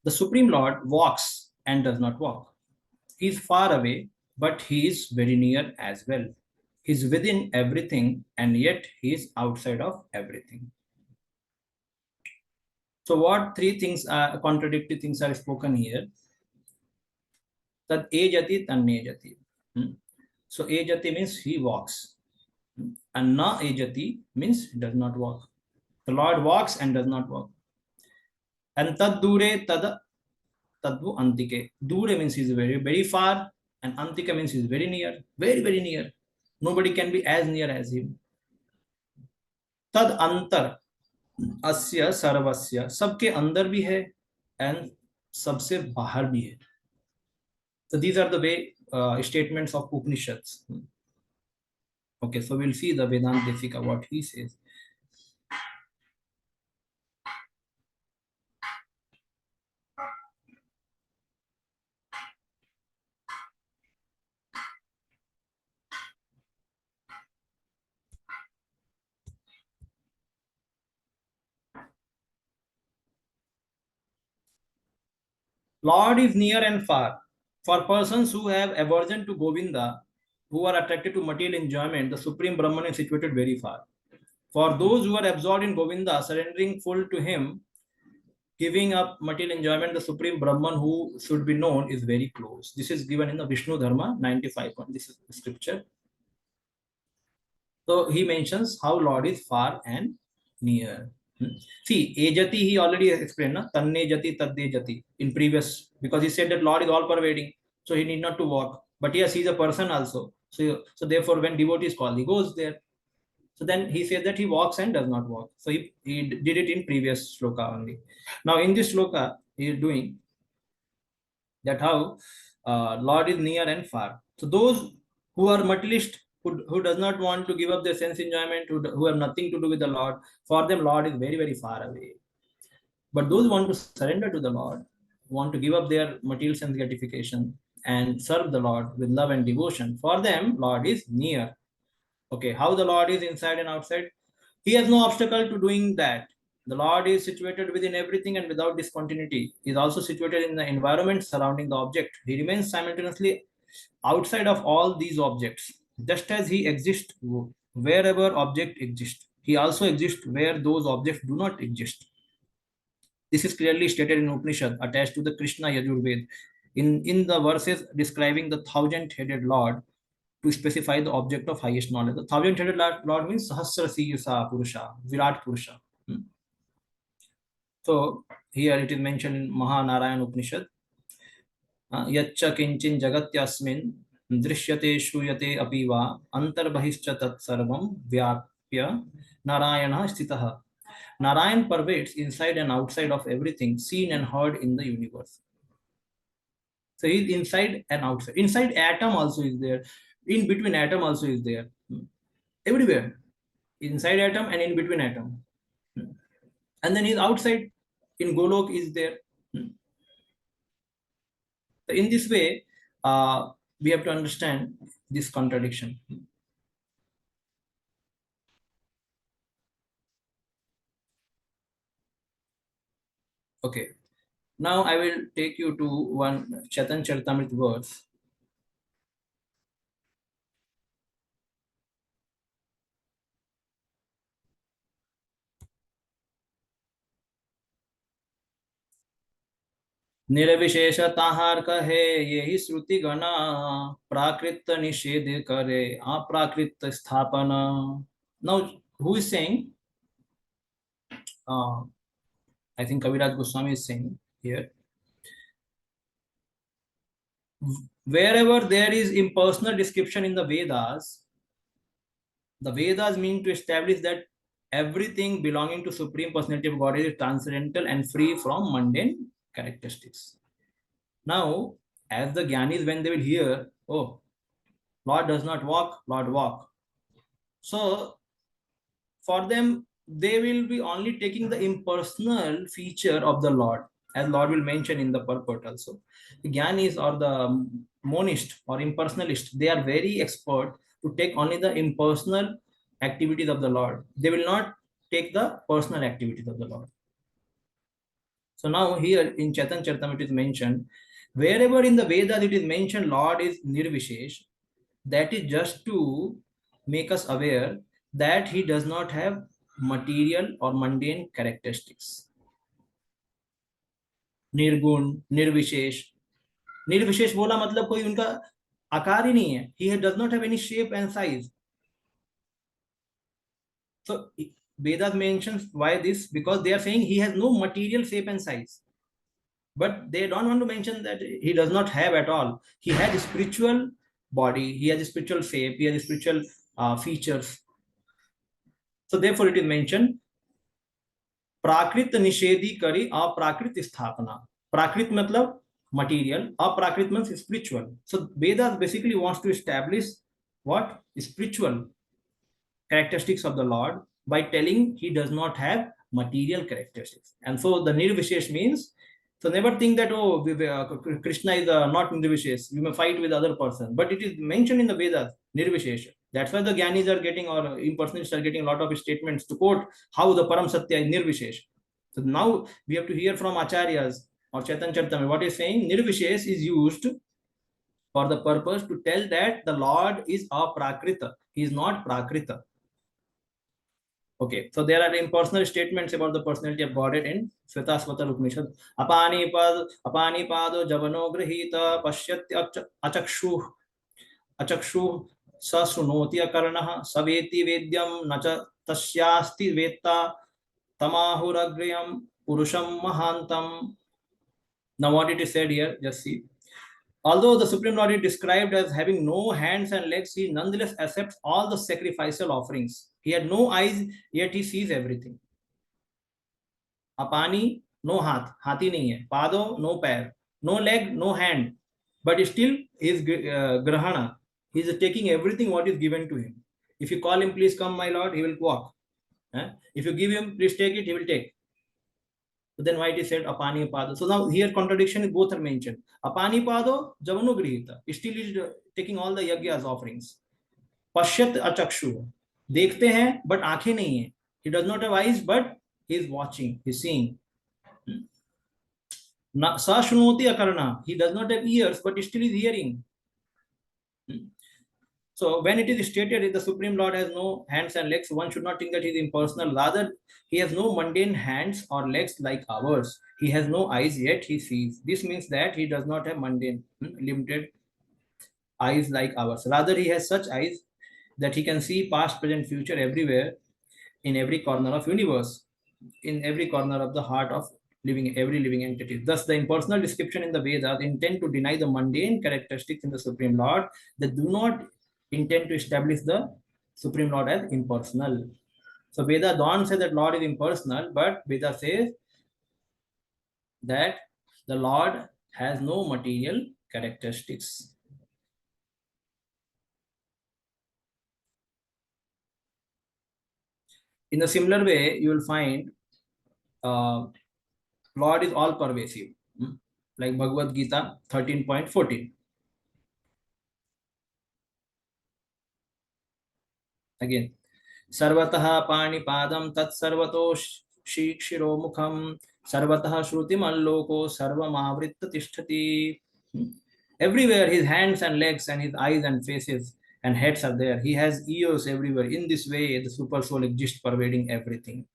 The Supreme Lord walks and does not walk. He is far away, but he is very near as well. He is within everything, and yet he is outside of everything. So what three things are contradictory things are spoken here? Tad ejati tannejati. So ejati means he walks, and na ejati means he does not walk. The Lord walks and does not walk. And tad dure tad tadvu antike. Dure means he is very, very far, and antika means he is very near, very, very near. Nobody can be as near as him. Tad antar asya sarvasya, सबके अंदर भी है and सबसे बाहर भी है. So these are the way statements of Upanishads. Okay, so we'll see the Vedantic what he says. Lord is near and far. For persons who have aversion to Govinda, who are attracted to material enjoyment, the Supreme Brahman is situated very far. For those who are absorbed in Govinda, surrendering full to him, giving up material enjoyment, the Supreme Brahman who should be known is very close. This is given in the Vishnu Dharma 95. This is the scripture. So he mentions how Lord is far and near. See, ejati he already explained, na? Tanne jati tadde jati in previous, because he said that Lord is all pervading, so he need not to walk. But yes, he is a person also. So therefore, when devotees call, he goes there. So then he says that he walks and does not walk. So he did it in previous sloka only. Now in this sloka, he is doing that how Lord is near and far. So those who are materialist, who does not want to give up their sense enjoyment, who have nothing to do with the Lord, for them Lord is very, very far away. But those who want to surrender to the Lord, want to give up their material sense gratification and serve the Lord with love and devotion, for them Lord is near. Okay, how the Lord is inside and outside? He has no obstacle to doing that. The Lord is situated within everything and without discontinuity. He is also situated in the environment surrounding the object. He remains simultaneously outside of all these objects. Just as he exists wherever object exists, he also exists where those objects do not exist. This is clearly stated in Upanishad attached to the Krishna Yajurved. In the verses describing the thousand-headed Lord, to specify the object of highest knowledge. The thousand-headed Lord means Sahasra Siyusa Purusha, Virat Purusha. So here it is mentioned in Mahanarayan Upanishad. Yaccha kinchin jagatyasmin drishyate shruyate api va antarbahishcha tat sarvam vyapya narayana sthitah. Narayan pervades inside and outside of everything seen and heard in the universe. So he is inside and outside. Inside atom also is there. In between atom also is there. Everywhere. Inside atom and in between atom. And then he's outside. In Golok is there. So in this way, we have to understand this contradiction. Okay. Now I will take you to one Chaitanya Charitamrita verse. निर्विशेष ताहार कहे यही श्रुति गणा प्राकृत निषेध करे अप्राकृत स्थापना. Now who is saying? I think Kaviraj Goswami is saying here. Wherever there is impersonal description in the Vedas mean to establish that everything belonging to Supreme Personality of God is transcendental and free from mundane characteristics. Now, as the Gyanis, when they will hear, oh, Lord does not walk, Lord walk. So, for them, they will be only taking the impersonal feature of the Lord, as Lord will mention in the purport also. The Gyanis or the monist or impersonalist, they are very expert to take only the impersonal activities of the Lord. They will not take the personal activities of the Lord. So now here in Chaitanya Charitamrita it is mentioned, wherever in the Vedas it is mentioned Lord is Nirvishesh, that is just to make us aware that he does not have material or mundane characteristics. निर्गुण, निर्विशेष. निर्विशेष बोला मतलब कोई उनका आकार ही नहीं है. He does not have any shape and size. So Vedas mentions why this, because they are saying he has no material shape and size. But they don't want to mention that he does not have at all. He has a spiritual body, he has a spiritual shape, he has spiritual features. So therefore it is mentioned प्राकृत निषेधी करी अप्राकृत स्थापना. प्राकृत मतलब material, aprakrit means spiritual. So Vedas basically wants to establish what? Spiritual characteristics of the Lord by telling he does not have material characteristics. And so the Nirvishesh means, so never think that, oh, Krishna is not Nirvishesh, you may fight with other person. But it is mentioned in the Vedas, Nirvishesh. That's why the Gyanis are getting, or impersonalists are getting a lot of statements to quote how the Param Satya is Nirvishesh. So now we have to hear from Acharyas or Chaitanya Charitamrita what is saying. Nirvishesh is used for the purpose to tell that the Lord is aprakrita. He is not prakrita. Okay, so there are impersonal statements about the personality of Godhead in Svetasvatar Upanishad. Apani pado javano grihita pashyati achakshu sasunoti akarnaha saveti vedyam nacha tasyasti vetta tamahuragriyam purusham mahantam. Now what it is said here, just see. Although the Supreme Lord is described as having no hands and legs, he nonetheless accepts all the sacrificial offerings. He had no eyes, yet he sees everything. Apani, no hath, hathi nahi hai. Pado, no pair. No leg, no hand. But still, he is grahana. He is taking everything what is given to him. If you call him, please come, my Lord, he will walk. If you give him, please take it, he will take. So then why it is said apani pado? So now here contradiction is both are mentioned. Apani pado javanu grihita. Still is taking all the yagyas offerings. Pashyat achakshu. देखते हैं but आंखें नहीं है. He does not have eyes but he is watching, he is seeing. Sashunoti akarna. He does not have ears but still is hearing. So when it is stated that the Supreme Lord has no hands and legs, one should not think that he is impersonal. Rather, he has no mundane hands or legs like ours. He has no eyes, yet he sees. This means that he does not have mundane, limited eyes like ours. Rather, he has such eyes that he can see past, present, future everywhere, in every corner of universe, in every corner of the heart of every living entity. Thus, the impersonal description in the Vedas intend to deny the mundane characteristics in the Supreme Lord. They do not intend to establish the Supreme Lord as impersonal. So Veda don't say that Lord is impersonal, but Veda says that the Lord has no material characteristics. In a similar way, you will find Lord is all pervasive, like Bhagavad Gita 13.14. Again, Sarvatah Panipadam Tat Sarvato Shiromukham Sarvatah Shrutimalloko Sarvamavritta Tishtati. Everywhere his hands and legs and his eyes and faces and heads are there. He has ears everywhere. In this way, the super soul exists pervading everything.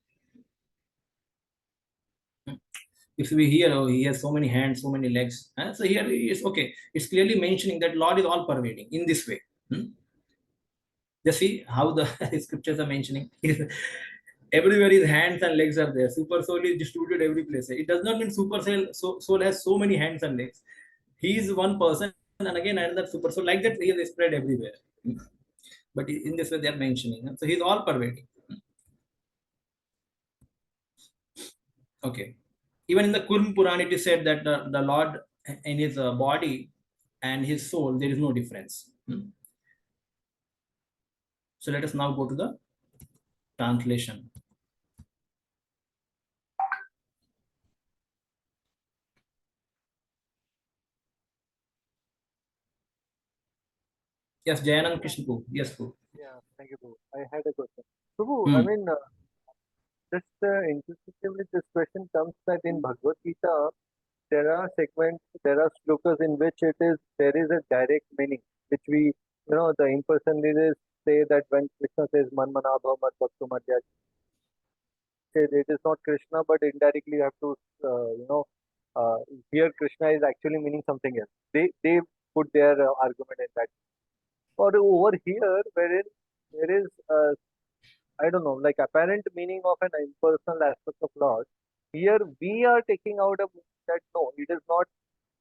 If we hear, oh, he has so many hands, so many legs. So here it's okay. It's clearly mentioning that Lord is all pervading in this way. Just see how the scriptures are mentioning. Everywhere his hands and legs are there. Super soul is distributed every place. It does not mean super soul has so many hands and legs. He is one person, and again another super soul. Like that, he is spread everywhere. But in this way, they are mentioning. So he's all pervading. Okay. Even in the Kurm Puran, it is said that the Lord in his body and his soul, there is no difference. So let us now go to the translation. Yes, Jayanand Krishna. Yes, Prabhu. Yeah, thank you, Prabhu. I had a question. Prabhu, I mean, just intuitively, this question comes that in Bhagavad Gita, there are segments, there are slokas in which there is a direct meaning, which the impersonalists say that when Krishna says Man Manabha Mat Bhaktu Madhya, it is not Krishna, but indirectly you have to, here Krishna is actually meaning something else. They put their argument in that. Or over here, wherein there is I don't know, like apparent meaning of an impersonal aspect of Lord. Here we are taking out a that no, it is not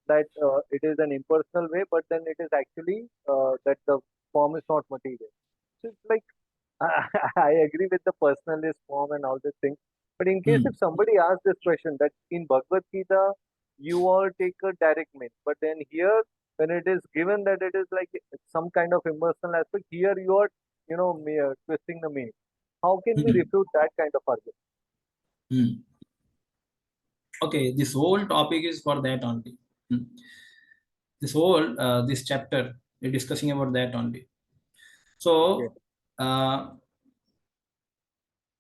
that it is an impersonal way, but then it is actually that the form is not material. So it's like I agree with the personalist form and all these things. But in case if somebody asks this question that in Bhagavad Gita you all take a direct meaning, but then here when it is given that it is like some kind of impersonal aspect, here you are twisting the meaning. How can we refute that kind of argument? Okay, this whole topic is for that only. This chapter we're discussing about that only. So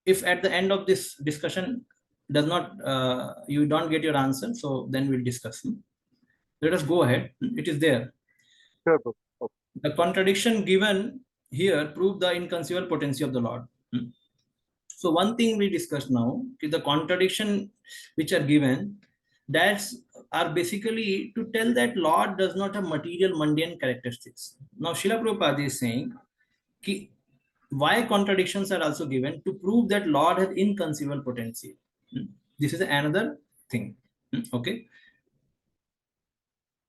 if at the end of this discussion does not you don't get your answer, so then we'll discuss. Let us go ahead. It is there. Sure. Okay. The contradiction given here prove the inconceivable potency of the Lord. So one thing we discussed now is the contradiction which are given that are basically to tell that Lord does not have material mundane characteristics. Now Srila Prabhupada is saying why contradictions are also given to prove that Lord has inconceivable potency. This is another thing. Okay.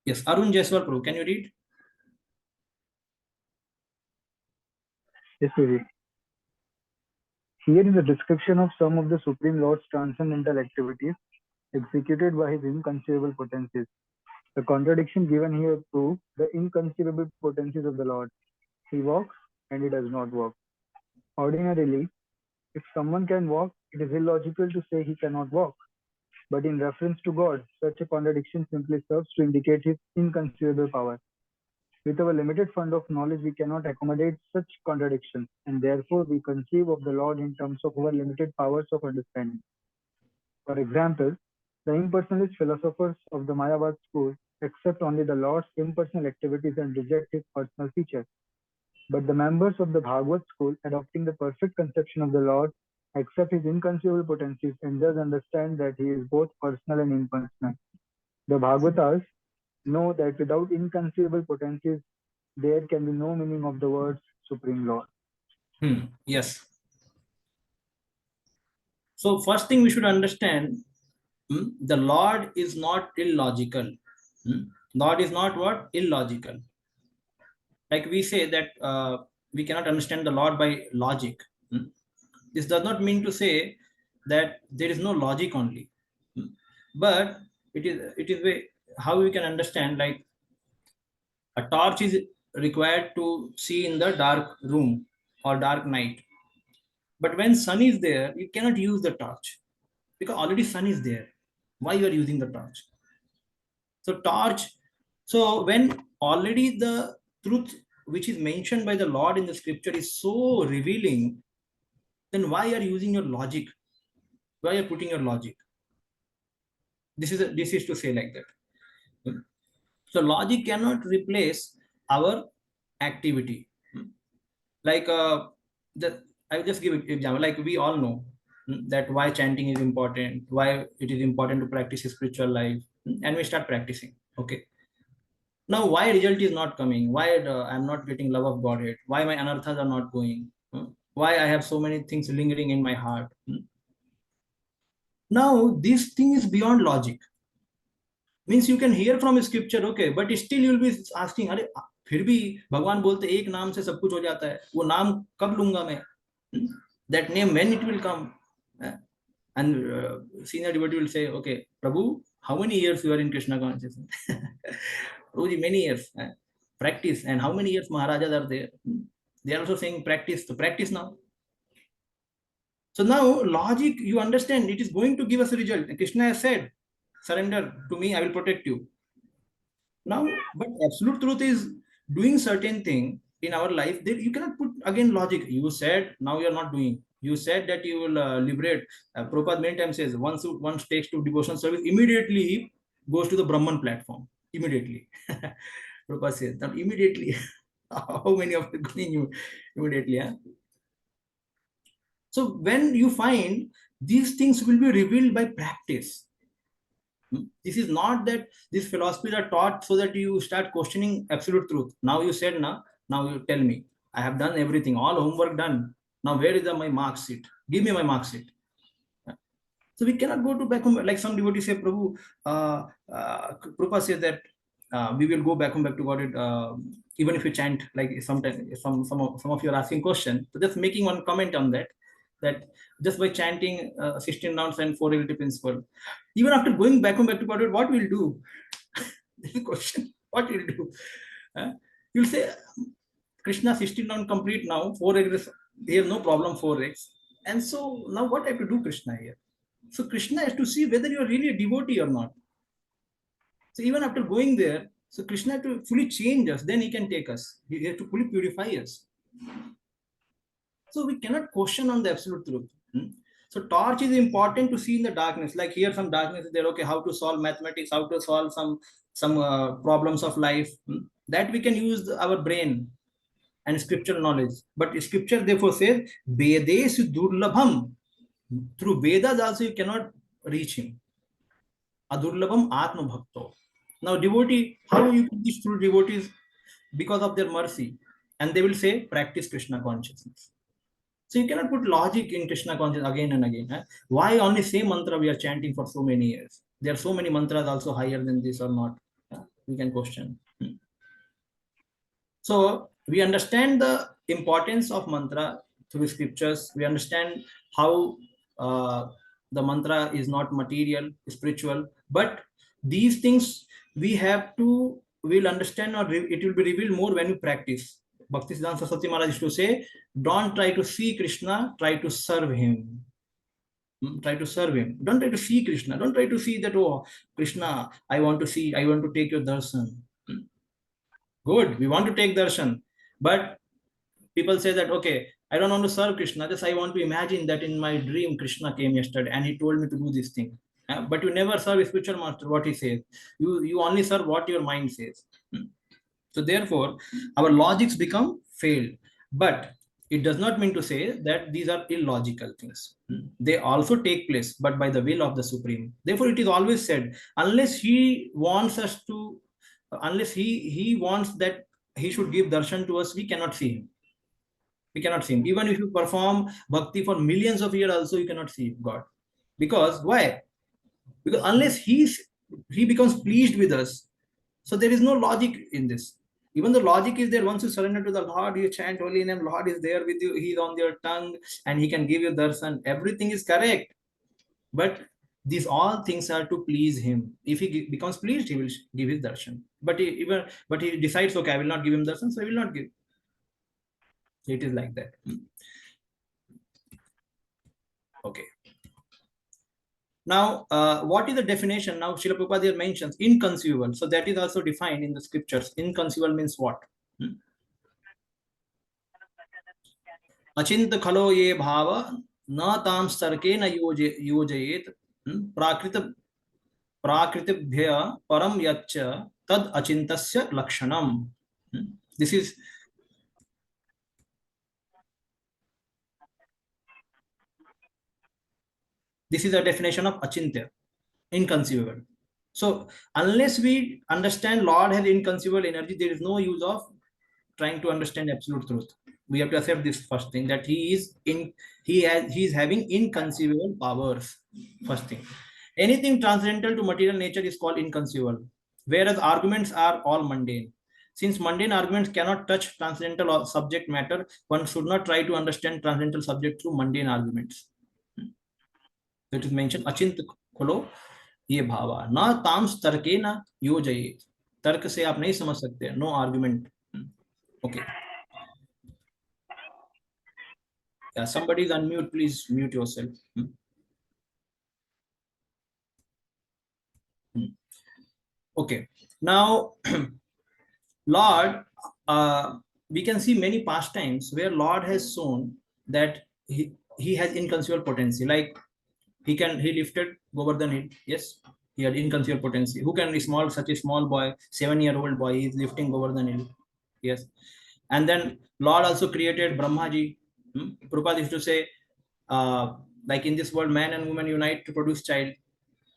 Yes, Arjun Jaiswal Prabhu, can you read? Yes, we read. Here is a description of some of the Supreme Lord's transcendental activities executed by his inconceivable potencies. The contradiction given here proves the inconceivable potencies of the Lord. He walks and he does not walk. Ordinarily, if someone can walk, it is illogical to say he cannot walk. But in reference to God, such a contradiction simply serves to indicate his inconceivable power. With our limited fund of knowledge, we cannot accommodate such contradictions, and therefore we conceive of the Lord in terms of our limited powers of understanding. For example, the impersonalist philosophers of the Mayavad school accept only the Lord's impersonal activities and reject his personal features. But the members of the Bhagavad school, adopting the perfect conception of the Lord, accept his inconceivable potencies and thus understand that he is both personal and impersonal. The Bhagavatas know that without inconceivable potencies, there can be no meaning of the words Supreme Lord. Yes. So first thing we should understand, the Lord is not illogical. Lord is not what? Illogical. Like we say that we cannot understand the Lord by logic. This does not mean to say that there is no logic only. But it is how we can understand, like a torch is required to see in the dark room or dark night. But when sun is there, you cannot use the torch because already sun is there. Why you are using the torch? So torch. So when already the truth which is mentioned by the Lord in the scripture is so revealing, then why are you using your logic? Why are you putting your logic? This is to say like that. So logic cannot replace our activity. Like I will just give an example. Like we all know that why chanting is important, why it is important to practice a spiritual life, and we start practicing. Okay. Now, why result is not coming? Why I'm not getting love of Godhead? Why my anarthas are not going? Why I have so many things lingering in my heart? Now, this thing is beyond logic. Means you can hear from scripture, okay, but still you will be asking, अरे फिर भी भगवान बोलते एक नाम से सब कुछ हो जाता है, वो नाम कब लूंगा मैं? That name, when it will come? And senior devotee will say, okay, Prabhu, how many years you are in Krishna consciousness? Prabhuji, many years. Practice. And how many years Maharajas are there? They are also saying practice. So practice now. So now logic, you understand, it is going to give us a result. Krishna has said, surrender to me, I will protect you. Now, but absolute truth is doing certain thing in our life. There you cannot put again logic. You said, now you are not doing. You said that you will liberate. Prabhupada many times says, once one takes to devotional service, immediately he goes to the Brahman platform. Immediately. Prabhupada says, now immediately. How many of you going immediately? Huh? So when you find these things will be revealed by practice. This is not that these philosophies are taught so that you start questioning absolute truth. Now you said, now you tell me, I have done everything, all homework done. Now where is my mark sheet? Give me my mark sheet. So we cannot go to back home. Like some devotees say, Prabhu, Prabhupada says that we will go back home back to God. Even if you chant, like sometimes some of you are asking questions. So just making one comment on that. That just by chanting 16 rounds and 4 relative principle, even after going back home back to God, what will do? This is the question. What will do? You'll say, Krishna 16 round complete now, 4 eggs, here no problem, 4 eggs. And so now what I have to do, Krishna here? So Krishna has to see whether you are really a devotee or not. So even after going there, so Krishna has to fully change us, then he can take us. He has to fully purify us. So we cannot question on the absolute truth. So torch is important to see in the darkness. Like here, some darkness is there. Okay, how to solve mathematics, how to solve some problems of life. That we can use our brain and scriptural knowledge. But scripture therefore says, Vedesu durlabham. Through Vedas also you cannot reach him. Adurlabham Atma Bhakto. Now devotee, how you can reach through devotees? Because of their mercy. And they will say, practice Krishna consciousness. So you cannot put logic in Krishna consciousness again and again. Why only same mantra we are chanting for so many years? There are so many mantras also higher than this or not. We can question. So we understand the importance of mantra through scriptures. We understand how the mantra is not material, spiritual, but these things we'll understand, or it will be revealed more when we practice. Bhakti Saraswati Maharaj used to say, don't try to see Krishna, try to serve him. Try to serve him. Don't try to see Krishna. Don't try to see that, oh, Krishna, I want to take your darshan. Good, we want to take darshan. But people say that, okay, I don't want to serve Krishna, just I want to imagine that in my dream Krishna came yesterday and he told me to do this thing. But you never serve a spiritual master, what he says. You only serve what your mind says. So therefore, our logics become failed. But it does not mean to say that these are illogical things. They also take place, but by the will of the Supreme. Therefore, it is always said, unless he wants us to, unless he wants that he should give darshan to us, we cannot see him. We cannot see him. Even if you perform bhakti for millions of years, also you cannot see God. Because why? Because unless he becomes pleased with us, so there is no logic in this. Even the logic is there. Once you surrender to the Lord, you chant holy name, Lord is there with you, he's on your tongue, and he can give you darshan. Everything is correct. But these all things are to please him. If he becomes pleased, he will give his darshan. But he decides, okay, I will not give him darshan, so I will not give. It is like that. Okay. Now, what is the definition? Now, Srila Prabhupada mentions inconceivable. So that is also defined in the scriptures. Inconceivable means what? अचिंत खलो ये भाव न ताम सर्के न योजयेत प्राकृत प्राकृतिभ्य परम यच्च तद अचिंतस्य लक्षणम. This is a definition of achintya, inconceivable. So unless we understand Lord has inconceivable energy, there is no use of trying to understand absolute truth. We have to accept this first thing, that he is having inconceivable powers. First thing. Anything transcendental to material nature is called inconceivable, whereas arguments are all mundane. Since mundane arguments cannot touch transcendental or subject matter, one should not try to understand transcendental subject through mundane arguments. It is mentioned achint kholo ये भावा ना ताम्स तर्के ना योजयेत. तर्क से आप नहीं समझ सकते. No argument. Okay. Yeah, somebody is unmute. Please mute yourself. Okay. Now, Lord, we can see many pastimes where Lord has shown that he has inconceivable potency. Like he lifted Govardhan hill. Yes, he had inconceivable potency. Who can such a small boy, 7-year-old boy, is lifting Govardhan hill? Yes. And then Lord also created Brahmaji. Prabhupada used to say, like in this world, man and woman unite to produce child.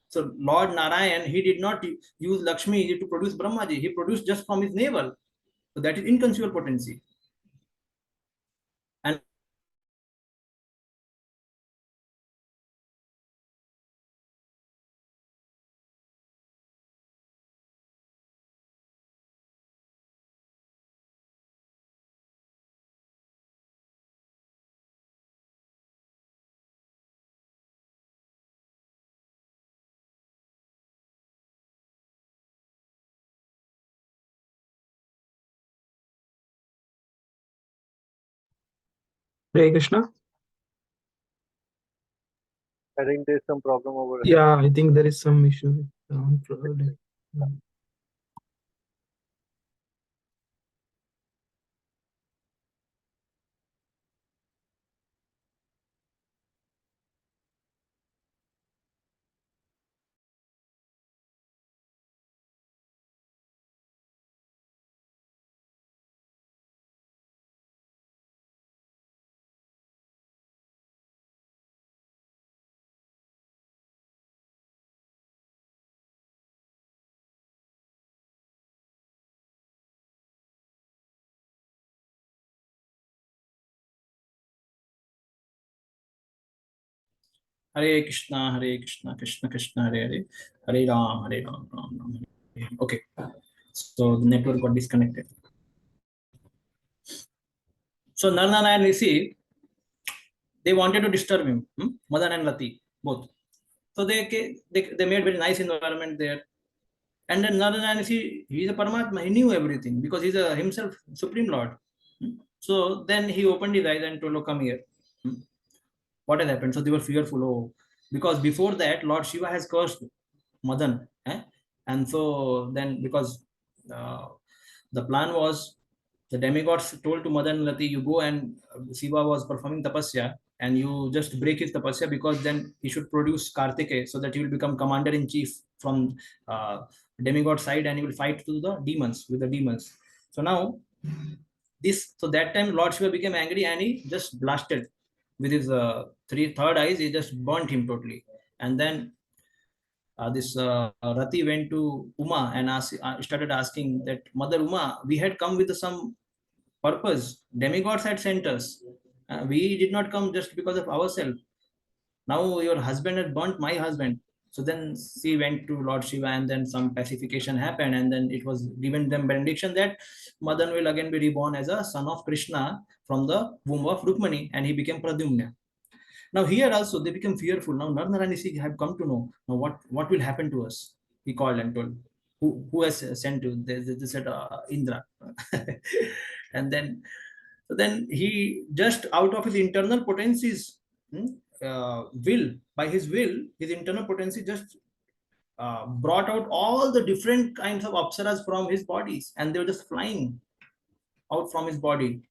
So Lord Narayan, he did not use Lakshmi to produce Brahmaji. He produced just from his navel. So that is inconceivable potency. And Hare Krishna. I think there's some problem over here. Yeah, I think there is some issue with sound probably. Hare Krishna, Krishna Krishna, Hare Hare, Hare Ram, Ram Ram. Okay. So the network got disconnected. So Narana and Rishi, they wanted to disturb him, Madan and Lati, both. So they made very nice environment there. And then Narana, he is a Paramatma, he knew everything because he's himself Supreme Lord. So then he opened his eyes and told, oh, come here. What has happened? So they were fearful. Oh, because before that, Lord Shiva has cursed Madan. And so then, because the plan was, the demigods told to Madan and Lati, you go, and Shiva was performing tapasya, and you just break his tapasya, because then he should produce Kartikeya, so that he will become commander-in-chief from demigod side, and he will fight to the demons, with the demons. So now that time Lord Shiva became angry and he just blasted with his third eyes. He just burnt him totally. And then this Rati went to Uma and started asking that, Mother Uma, we had come with some purpose. Demigods had sent us. We did not come just because of ourselves. Now your husband had burnt my husband. So then she went to Lord Shiva, and then some pacification happened, and then it was given them benediction that Madan will again be reborn as a son of Krishna from the womb of Rukmani, and he became Pradyumna. Now here also they become fearful. Now Narnaranishi have come to know now what will happen to us. He called and told, who has sent you? They said Indra, and then he just out of his internal potencies, by his will, his internal potency just brought out all the different kinds of apsaras from his bodies, and they were just flying out from his body.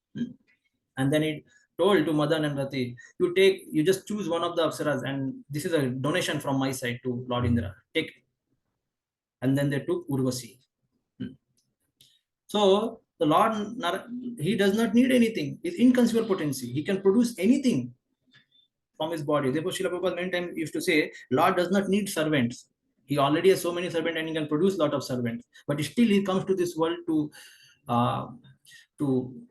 And then he told to Madan and Rati, you just choose one of the apsaras, and this is a donation from my side to Lord Indra. Take it. And then they took Urvasi. So the Lord, he does not need anything. His inconceivable potency. He can produce anything from his body. Therefore, Srila Prabhupada many times used to say, Lord does not need servants. He already has so many servants and he can produce a lot of servants. But still he comes to this world to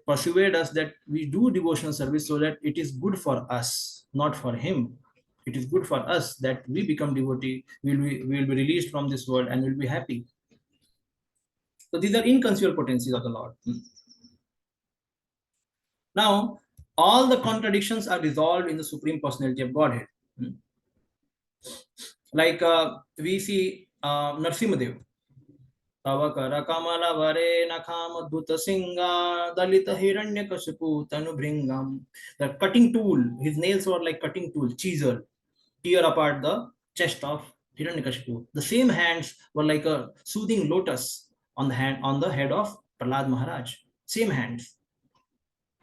persuade us that we do devotional service so that it is good for us, not for him. It is good for us that we become devotee, we will be released from this world and will be happy. So these are inconceivable potencies of the Lord. Now, all the contradictions are resolved in the Supreme Personality of Godhead. Like we see Narsimadev. Tavakara Kamala Vare Nakam Adbhuta Singha Dalita Hiranyakashipu Tanubringam. The cutting tool, his nails were like cutting tool, chisel, tear apart the chest of Hiranyakashipu. The same hands were like a soothing lotus on the head of Prahlad Maharaj. Same hands.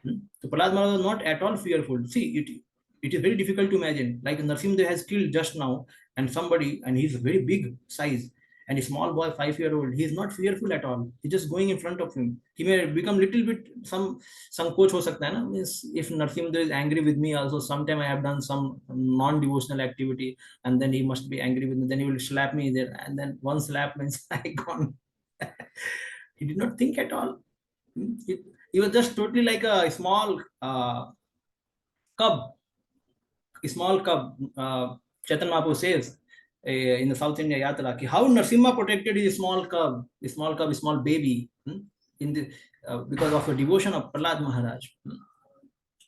So Prahlad Maharaj was not at all fearful. See, it is very difficult to imagine. Like Narsimdev has killed just now, and somebody, and he's a very big size, and a small boy, 5-year-old, he is not fearful at all. He's just going in front of him. He may become little bit some coach ho sakta hai na? Means if Narsimdev is angry with me, also sometime I have done some non-devotional activity, and then he must be angry with me. Then he will slap me there, and then one slap means I gone. He did not think at all. He was just totally like a small cub. Chaitanya Mahaprabhu says in the South India Yatra, how Narsimha protected his small small baby in the because of the devotion of Prahlad Maharaj.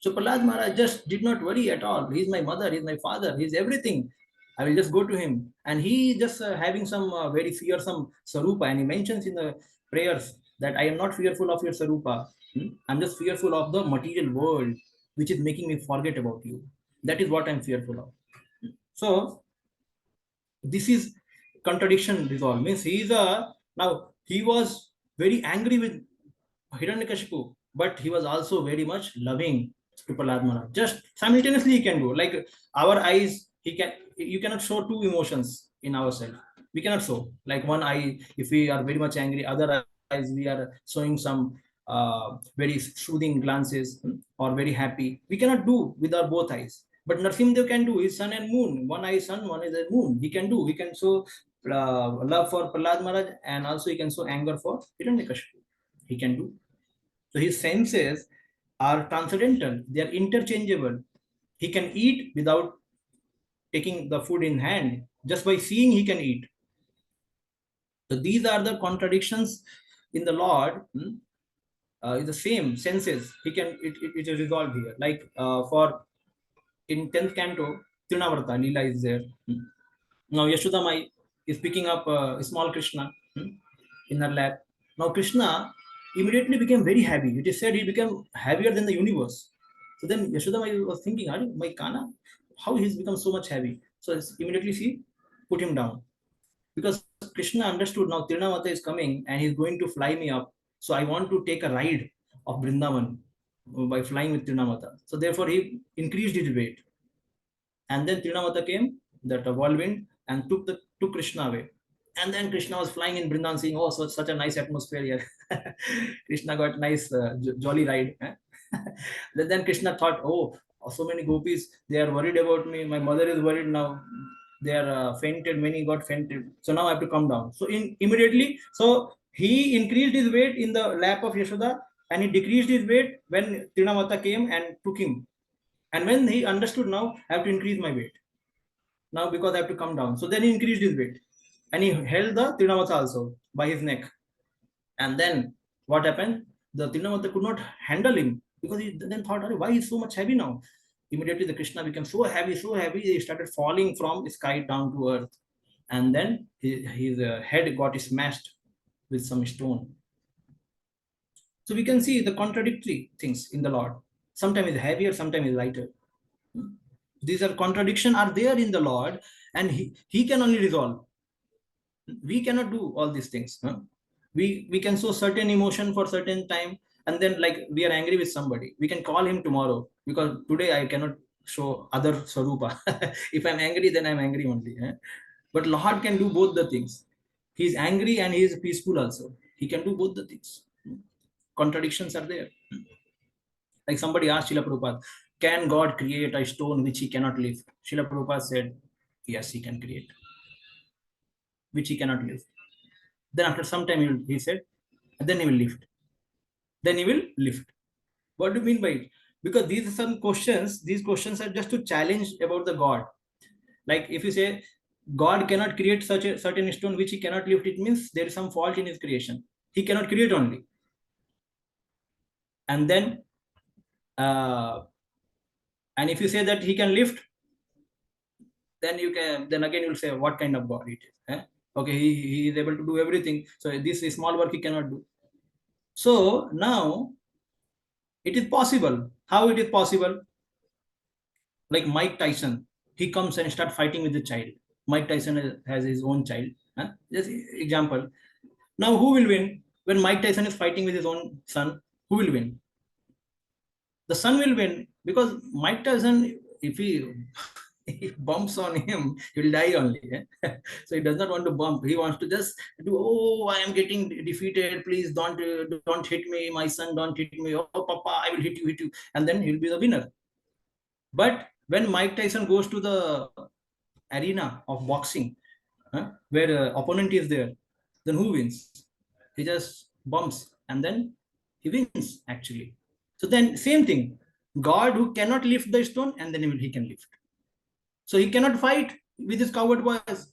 So Prahlad Maharaj just did not worry at all. He's my mother, he's my father, he's everything. I will just go to him. And he just having some very fearsome sarupa, and he mentions in the prayers that I am not fearful of your sarupa. I'm just fearful of the material world, which is making me forget about you. That is what I'm fearful of. So this is contradiction resolved. Means now he was very angry with Hiranyakashipu, but he was also very much loving to Prahlad Maharaj. Just simultaneously he can do. Like our eyes, you cannot show two emotions in ourselves. We cannot show. Like one eye, if we are very much angry, other eyes we are showing some very soothing glances or very happy. We cannot do with our both eyes. But Narsimdev can do. His sun and moon. One eye sun, one is the moon. He can do. He can show love for Prahlad Maharaj, and also he can show anger for Hiranyakashipu. He can do. So his senses are transcendental. They are interchangeable. He can eat without taking the food in hand. Just by seeing, he can eat. So these are the contradictions in the Lord. In the same senses, it is resolved here. Like for in 10th canto, Trinavarta, Leela is there. Now Yashoda Mai is picking up a small Krishna in her lap. Now Krishna immediately became very happy. It is said he became happier than the universe. So then Yashoda Mai was thinking, my Kana, how he's become so much happy? So immediately she put him down. Because Krishna understood now Tirunavata is coming and he's going to fly me up. So I want to take a ride of Vrindavan by flying with Tirunavata. So therefore he increased his weight. And then Tirunavata came, that whirlwind, and took Krishna away. And then Krishna was flying in Vrindavan, saying, "Oh, so such a nice atmosphere here." Krishna got nice jolly ride. Then Krishna thought, "Oh, so many gopis, they are worried about me. My mother is worried now. They are fainted. Many got fainted. So now I have to come down." So immediately, so he increased his weight in the lap of Yashoda, and he decreased his weight when Trinamata came and took him. And when he understood, now I have to increase my weight now because I have to come down. So then he increased his weight, and he held the Trinamata also by his neck. And then what happened? The Trinamata could not handle him because he then thought, why is so much heavy now? Immediately the Krishna became so heavy, he started falling from the sky down to earth. And then his head got smashed with some stone. So we can see the contradictory things in the Lord. Sometimes it's heavier, sometimes it's lighter. These are contradictions are there in the Lord, and he can only resolve. We cannot do all these things. We can show certain emotion for certain time, and then like we are angry with somebody, we can call him tomorrow, because today I cannot show other swarupa. If I'm angry, then I'm angry only. But Lord can do both the things. He's angry and he is peaceful also. He can do both the things. Contradictions are there. Like somebody asked Srila Prabhupada, can God create a stone which he cannot lift? Srila Prabhupada said, yes, he can create, which he cannot lift. Then after some time he said, then he will lift. Then he will lift. What do you mean by it? Because these are some questions, these questions are just to challenge about the God. Like if you say, God cannot create such a certain stone which he cannot lift, it means there is some fault in his creation. He cannot create only. And then, and if you say that he can lift, then you can, then again you'll say, what kind of God it is? Okay, he is able to do everything. So this is small work he cannot do. So now it is possible. How it is possible? Like Mike Tyson, he comes and start fighting with the child. Mike Tyson has his own child. Just example. Now who will win when Mike Tyson is fighting with his own son? Who will win? The son will win, because Mike Tyson, if he bumps on him, he will die only. So he does not want to bump. He wants to just do, oh, I am getting defeated. Please don't hit me. My son, don't hit me. Oh, Papa, I will hit you. And then he'll be the winner. But when Mike Tyson goes to the arena of boxing, where opponent is there, then who wins? He just bumps and then he wins actually. So then same thing, God who cannot lift the stone, and then he can lift. So he cannot fight with his coward boys.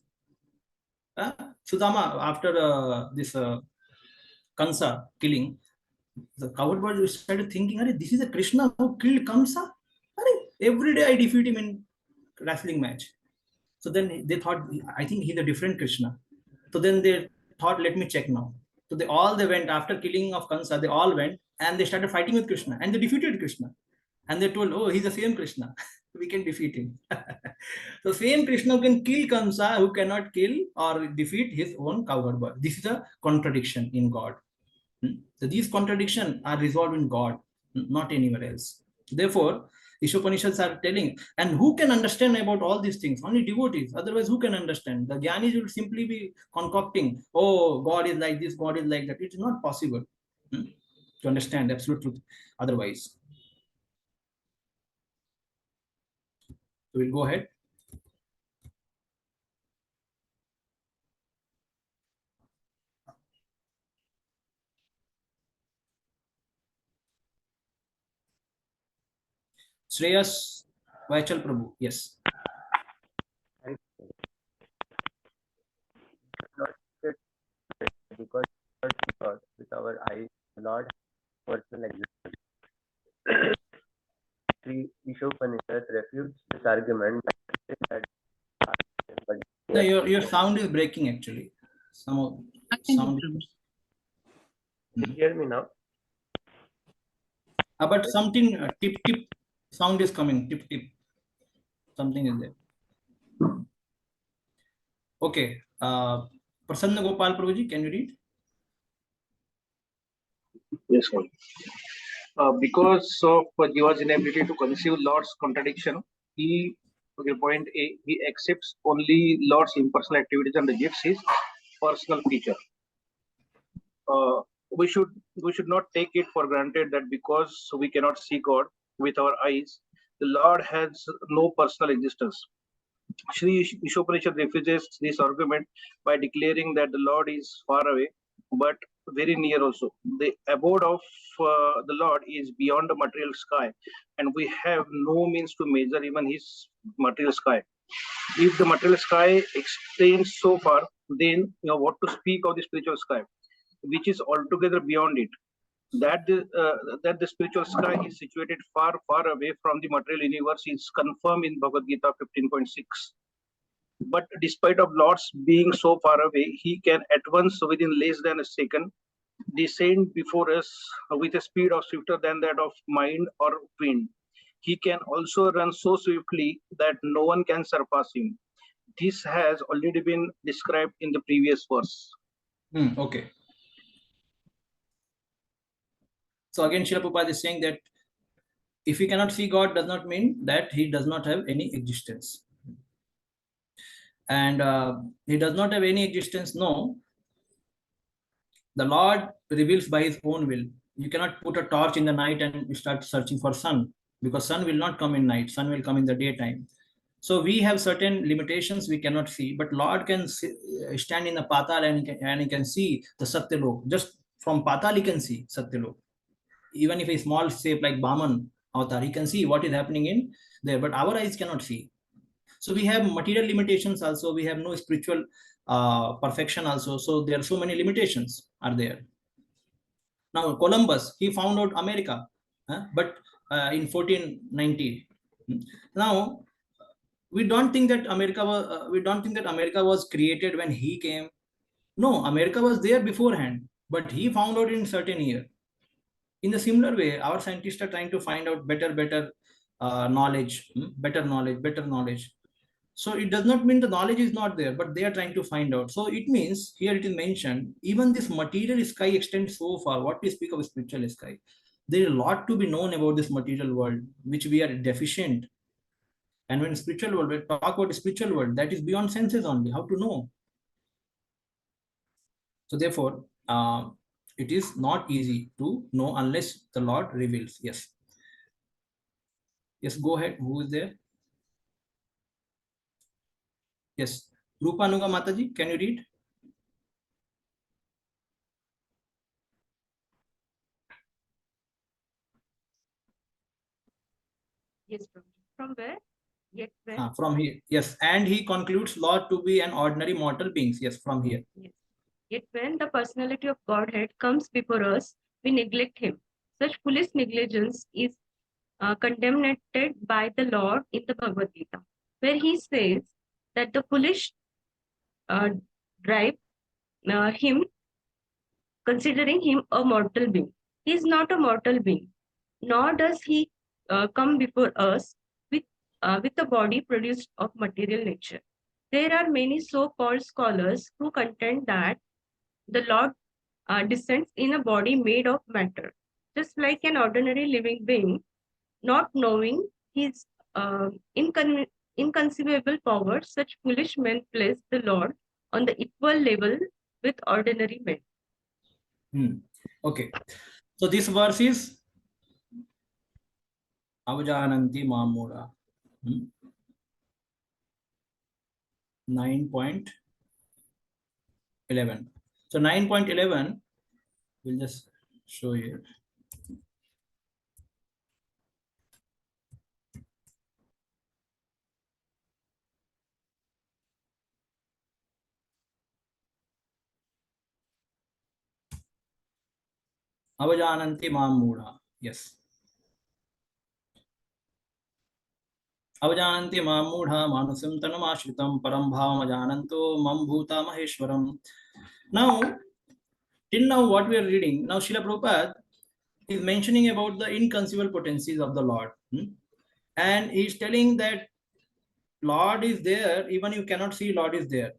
Sudama, after this Kansa killing, the coward boys started thinking, this is a Krishna who killed Kamsa. Every day I defeat him in wrestling match. So then they thought, I think he's a different Krishna. So then they thought, let me check now. So they went after killing of Kansa. They all went and they started fighting with Krishna, and they defeated Krishna. And they told, oh, he's the same Krishna. We can defeat him. So same Krishna who can kill Kamsa, who cannot kill or defeat his own cowherd boy. This is a contradiction in God. So these contradictions are resolved in God, not anywhere else. Therefore, Ishopanishads are telling, and who can understand about all these things? Only devotees. Otherwise, who can understand? The Jnanis will simply be concocting, oh, God is like this, God is like that. It is not possible to understand absolute truth otherwise. So we'll go ahead. Shreyas Vaichal Prabhu, yes. Because with our eyes, Lord personal existence. Three Ishopanishads refutes this argument that No, your sound is breaking actually. Some sound. Can you hear me now? But something tip sound is coming. Tip. Something is there. Okay. Prasanna Gopal Prabhuji, can you read? Yes, sir. Because of Jiva's inability to conceive Lord's contradiction, point A, he accepts only Lord's impersonal activities and rejects his personal feature. We should not take it for granted that because we cannot see God with our eyes, the Lord has no personal existence. Sri Ishopanishad refuses this argument by declaring that the Lord is far away, but very near also. The abode of the Lord is beyond the material sky, and we have no means to measure even his material sky. If the material sky extends so far, then what to speak of the spiritual sky, which is altogether beyond it. That the spiritual sky is situated far, far away from the material universe is confirmed in Bhagavad Gita 15.6. But despite of Lord's being so far away, he can at once, within less than a second, descend before us with a speed of swifter than that of mind or wind. He can also run so swiftly that no one can surpass him. This has already been described in the previous verse. Okay. So again, Srila Prabhupada is saying that if we cannot see God, does not mean that he does not have any existence. And he does not have any existence. No. The Lord reveals by his own will. You cannot put a torch in the night and start searching for sun, because sun will not come in night. Sun will come in the daytime. So we have certain limitations we cannot see, but Lord can stand in the Patal and he can see the Satyalok. Just from Patal he can see Satyalok. Even if a small shape like Brahman avatar, he can see what is happening in there, but our eyes cannot see. So we have material limitations also. We have no spiritual perfection also. So there are so many limitations are there. Now Columbus, he found out America, but in 1490. Now we don't think that America was created when he came. No, America was there beforehand, but he found out in certain year. In the similar way, our scientists are trying to find out better knowledge, better knowledge. So it does not mean the knowledge is not there, but they are trying to find out. So it means here it is mentioned, even this material sky extends so far. What we speak of spiritual sky, there is a lot to be known about this material world, which we are deficient. And when spiritual world, we talk about spiritual world, that is beyond senses only. How to know? So therefore, it is not easy to know unless the Lord reveals. Yes. Yes, go ahead. Who is there? Yes. Rupanuga Mataji, can you read? Yes, from where? Yet when? From here. Yes. And he concludes Lord to be an ordinary mortal beings. Yes, from here. Yes. Yet when the personality of Godhead comes before us, we neglect him. Such foolish negligence is condemned by the Lord in the Bhagavad Gita, where he says that the foolish drive him, considering him a mortal being. He is not a mortal being, nor does he come before us with a body produced of material nature. There are many so-called scholars who contend that the Lord descends in a body made of matter, just like an ordinary living being, not knowing his inconceivable power. Such foolish men place the Lord on the equal level with ordinary men. Okay. So this verse is Avajananti Mamura. 9.11. So 9.11, we'll just show you. Avajananti Mamura. Yes. Avajananti Mamudha Manusim Tanamashritam Param Bhavam Ajananto Mam Bhuta Maheshwaram. Now, till now, what we are reading, now Srila Prabhupada is mentioning about the inconceivable potencies of the Lord. And he is telling that Lord is there, even you cannot see Lord is there.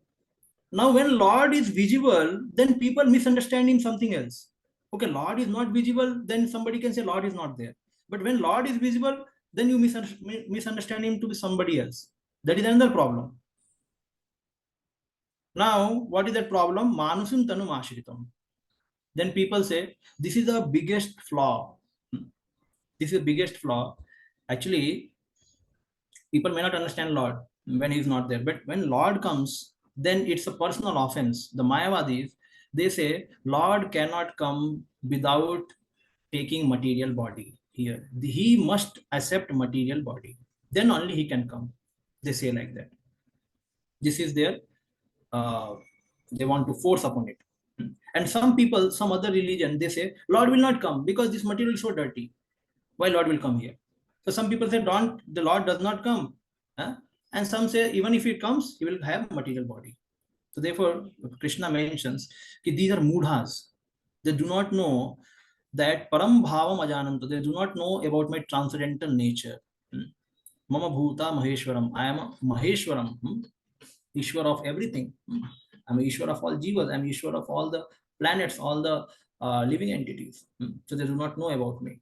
Now, when Lord is visible, then people misunderstand him something else. Okay, Lord is not visible, then somebody can say Lord is not there. But when Lord is visible, then you misunderstand him to be somebody else. That is another problem. Now, what is that problem? Manusum tanum ashritam. Then people say, this is the biggest flaw. This is the biggest flaw. Actually, people may not understand Lord when he's not there. But when Lord comes, then it's a personal offense. The Mayavadis, they say Lord cannot come without taking material body here. He must accept material body. Then only he can come. They say like that. This is their, they want to force upon it. And some people, some other religion, they say Lord will not come because this material is so dirty. Why Lord will come here? So some people say, don't, the Lord does not come. Huh? And some say, even if he comes, he will have material body. So therefore, Krishna mentions that these are mudhas. They do not know that param bhavam ajananta. They do not know about my transcendental nature. Mama bhuta maheshwaram. I am a maheshwaram. Ishwar of everything. I'm Ishwar of all jivas. I'm Ishwar of all the planets, all the living entities. So they do not know about me.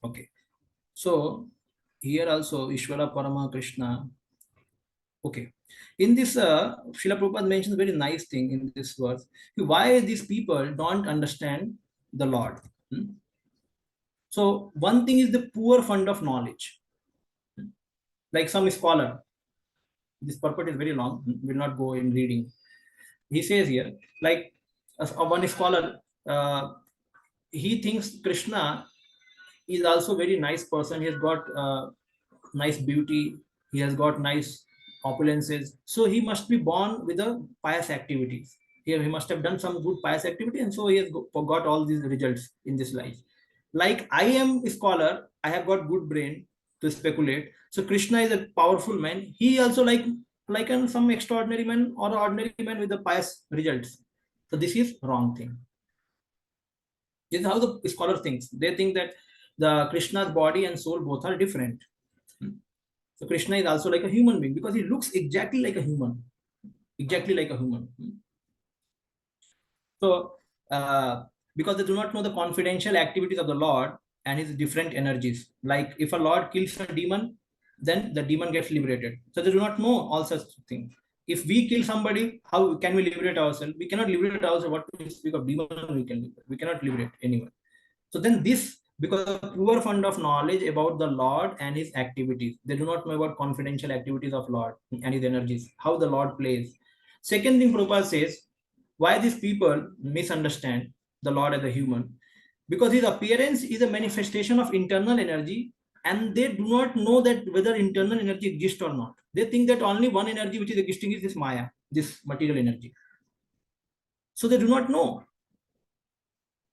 Okay. So here also Ishvara Parama Krishna. Okay. In this, Srila Prabhupada mentions a very nice thing in this verse. Why these people don't understand the Lord? So one thing is the poor fund of knowledge. Like some scholar, this purport is very long, will not go in reading. He says here, like one scholar, he thinks Krishna is also very nice person. He has got nice beauty. He has got nice opulences. So he must be born with a pious activities. Here he must have done some good pious activity, and so he has got all these results in this life. Like I am a scholar, I have got good brain to speculate. So Krishna is a powerful man. He also like some extraordinary man or ordinary man with the pious results. So this is wrong thing. This is how the scholar thinks. They think that the Krishna's body and soul both are different. So Krishna is also like a human being because he looks exactly like a human. Exactly like a human. So because they do not know the confidential activities of the Lord and his different energies. Like if a Lord kills a demon, then the demon gets liberated. So they do not know all such things. If we kill somebody, how can we liberate ourselves? We cannot liberate ourselves. What to speak of demon? We cannot liberate anyone. So then this, because of poor fund of knowledge about the Lord and his activities, they do not know about confidential activities of Lord and his energies, how the Lord plays. Second thing Prabhupada says, why these people misunderstand the Lord as a human? Because his appearance is a manifestation of internal energy, and they do not know that whether internal energy exists or not. They think that only one energy which is existing is this Maya, this material energy. So they do not know.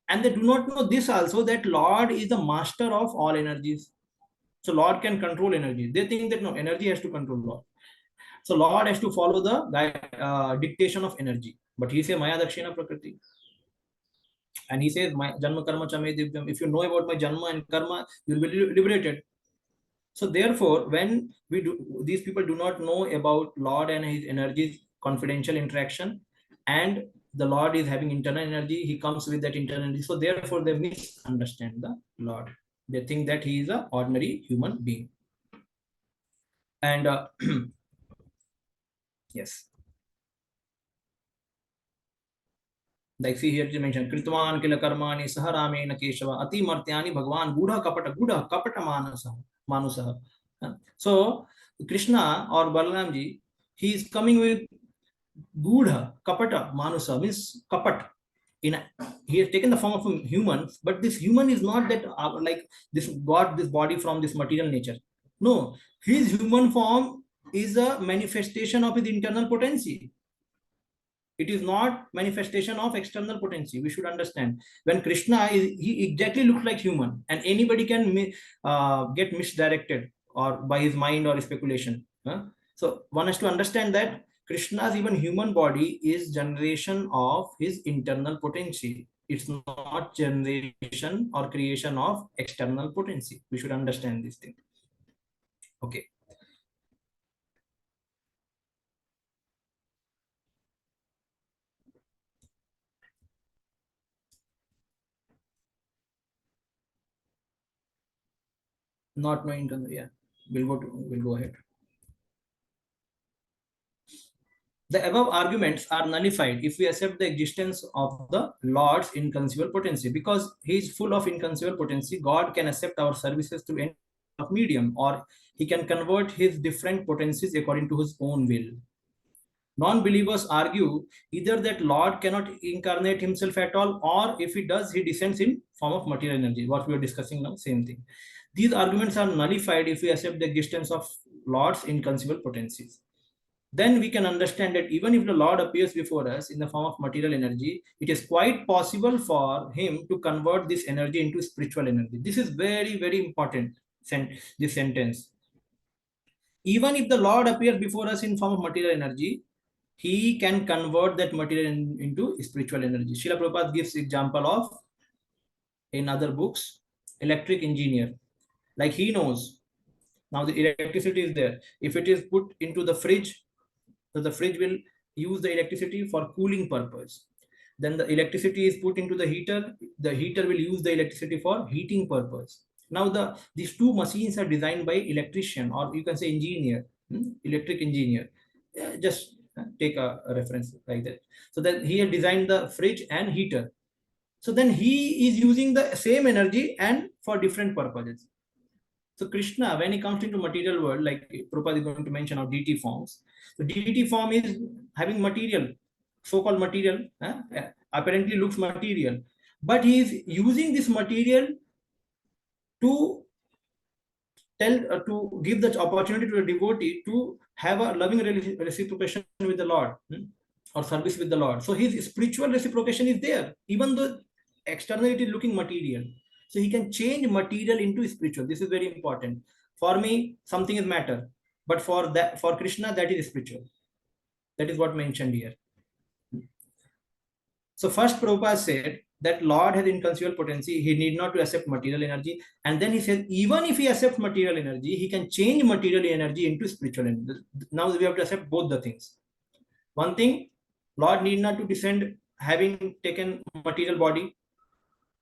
And they do not know this also, that Lord is the master of all energies. So Lord can control energy. They think that no, energy has to control Lord. So Lord has to follow the dictation of energy. But he says Maya Dakshina Prakriti. And he says, my Janma Karma Chame Divyam. If you know about my Janma and Karma, you will be liberated. So therefore, when we do, these people do not know about Lord and his energies, confidential interaction, and the Lord is having internal energy, he comes with that internal energy. So therefore, they misunderstand the Lord. They think that he is an ordinary human being. And yes. Like see here you mentioned Kritwan Kila Karmani Saharamena Keshava Ati Martyani Bhagwan Gudha Kapata Manusah. So Krishna or Balaramji, he is coming with Gudha Kapata Manusa, means Kapat. He has taken the form of a human, but this human is not that like this got this body from this material nature. No, his human form is a manifestation of his internal potency. It is not manifestation of external potency. We should understand. When Krishna is, he exactly looks like human, and anybody can get misdirected or by his mind or speculation. So one has to understand that Krishna's even human body is generation of his internal potency. It's not generation or creation of external potency. We should understand this thing. Okay. Not knowing internal, yeah. We'll go ahead. The above arguments are nullified if we accept the existence of the Lord's inconceivable potency, because he is full of inconceivable potency. God can accept our services through any medium, or he can convert his different potencies according to his own will. Non-believers argue either that Lord cannot incarnate himself at all, or if he does, he descends in form of material energy. What we are discussing now, same thing. These arguments are nullified if we accept the existence of Lord's inconceivable potencies. Then we can understand that even if the Lord appears before us in the form of material energy, it is quite possible for him to convert this energy into spiritual energy. This is very, very important, this sentence. Even if the Lord appears before us in form of material energy, he can convert that material into spiritual energy. Srila Prabhupada gives example of, in other books, electric engineer. Like he knows, now the electricity is there. If it is put into the fridge, so the fridge will use the electricity for cooling purpose. Then the electricity is put into the heater will use the electricity for heating purpose. Now these two machines are designed by electrician, or you can say engineer, electric engineer. Just take a reference like that. So then he had designed the fridge and heater. So then he is using the same energy and for different purposes. So Krishna, when he comes into material world, like Prabhupada is going to mention of DT forms, so DT form is having material, so-called material, apparently looks material, but he is using this material to to give the opportunity to a devotee to have a loving reciprocation with the Lord, or service with the Lord. So his spiritual reciprocation is there, even though externally it is looking material. So he can change material into spiritual. This is very important. For me, something is matter, but for Krishna, that is spiritual. That is what mentioned here. So first Prabhupada said that Lord has inconceivable potency. He need not to accept material energy. And then he said, even if he accepts material energy, he can change material energy into spiritual energy. Now we have to accept both the things. One thing, Lord need not to descend having taken material body.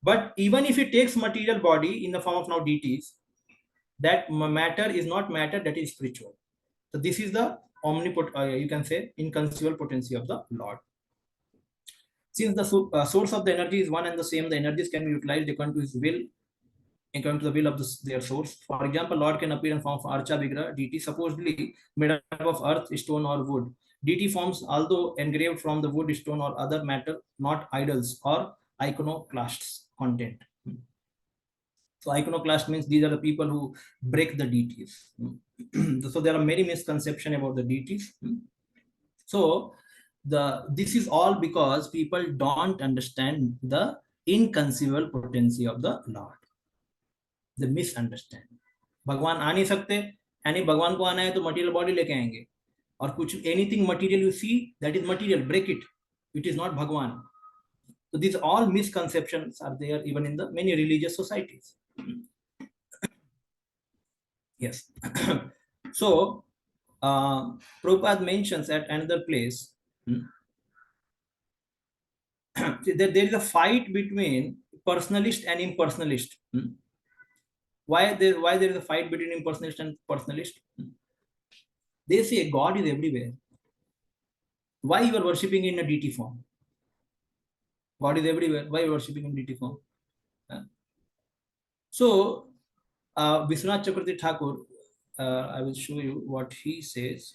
But even if he takes material body in the form of now deities, that matter is not matter, that is spiritual. So this is the you can say inconceivable potency of the Lord. Since the source of the energy is one and the same, the energies can be utilized according to his will, according to the will of their source. For example, Lord can appear in form of Archa Vigra, deity supposedly made up of earth, stone, or wood. Deity forms, although engraved from the wood, stone, or other matter, not idols or iconoclasts content. So iconoclast means these are the people who break the deities. So there are many misconceptions about the deities. So this is all because people don't understand the inconceivable potency of the Lord. They misunderstand. भगवान आ नहीं सकते, यानी भगवान को आना है तो material body लेके आएंगे, और कुछ anything material you see that is material, break it, it is not Bhagwan. So these all misconceptions are there even in the many religious societies. Yes. So Prabhupada mentions at another place that there is a fight between personalist and impersonalist. Why there is a fight between impersonalist and personalist? They say God is everywhere. Why you are worshipping in a deity form? God is everywhere. Why you are worshipping in deity form? So Vishwanath Chakravarti Thakur, I will show you what he says.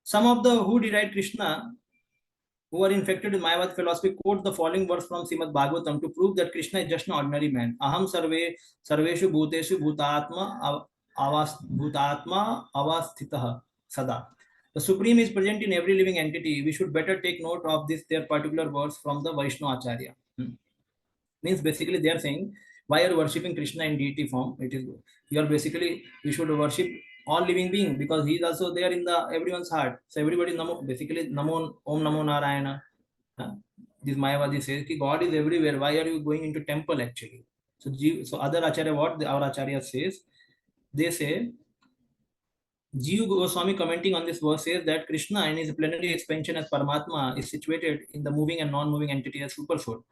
Some of the who deride Krishna, who are infected with Mayavad philosophy, quote the following verse from Srimad Bhagavatam to prove that Krishna is just an ordinary man. Aham sarveshu bhuteshu bhutatma avasthitah sada. The Supreme is present in every living entity. We should better take note of this, their particular verse from the Vaishnava Acharya. Means basically they are saying, why are you worshipping Krishna in deity form? It is, you are basically, you should worship all living beings, because he is also there in the everyone's heart. So everybody basically namo om namo narayana. This Mayavadi says God is everywhere. Why are you going into temple actually? So other acharya, what our acharya says, they say G. Goswami commenting on this verse says that Krishna in his plenary expansion as Paramatma is situated in the moving and non-moving entity as Super Soul.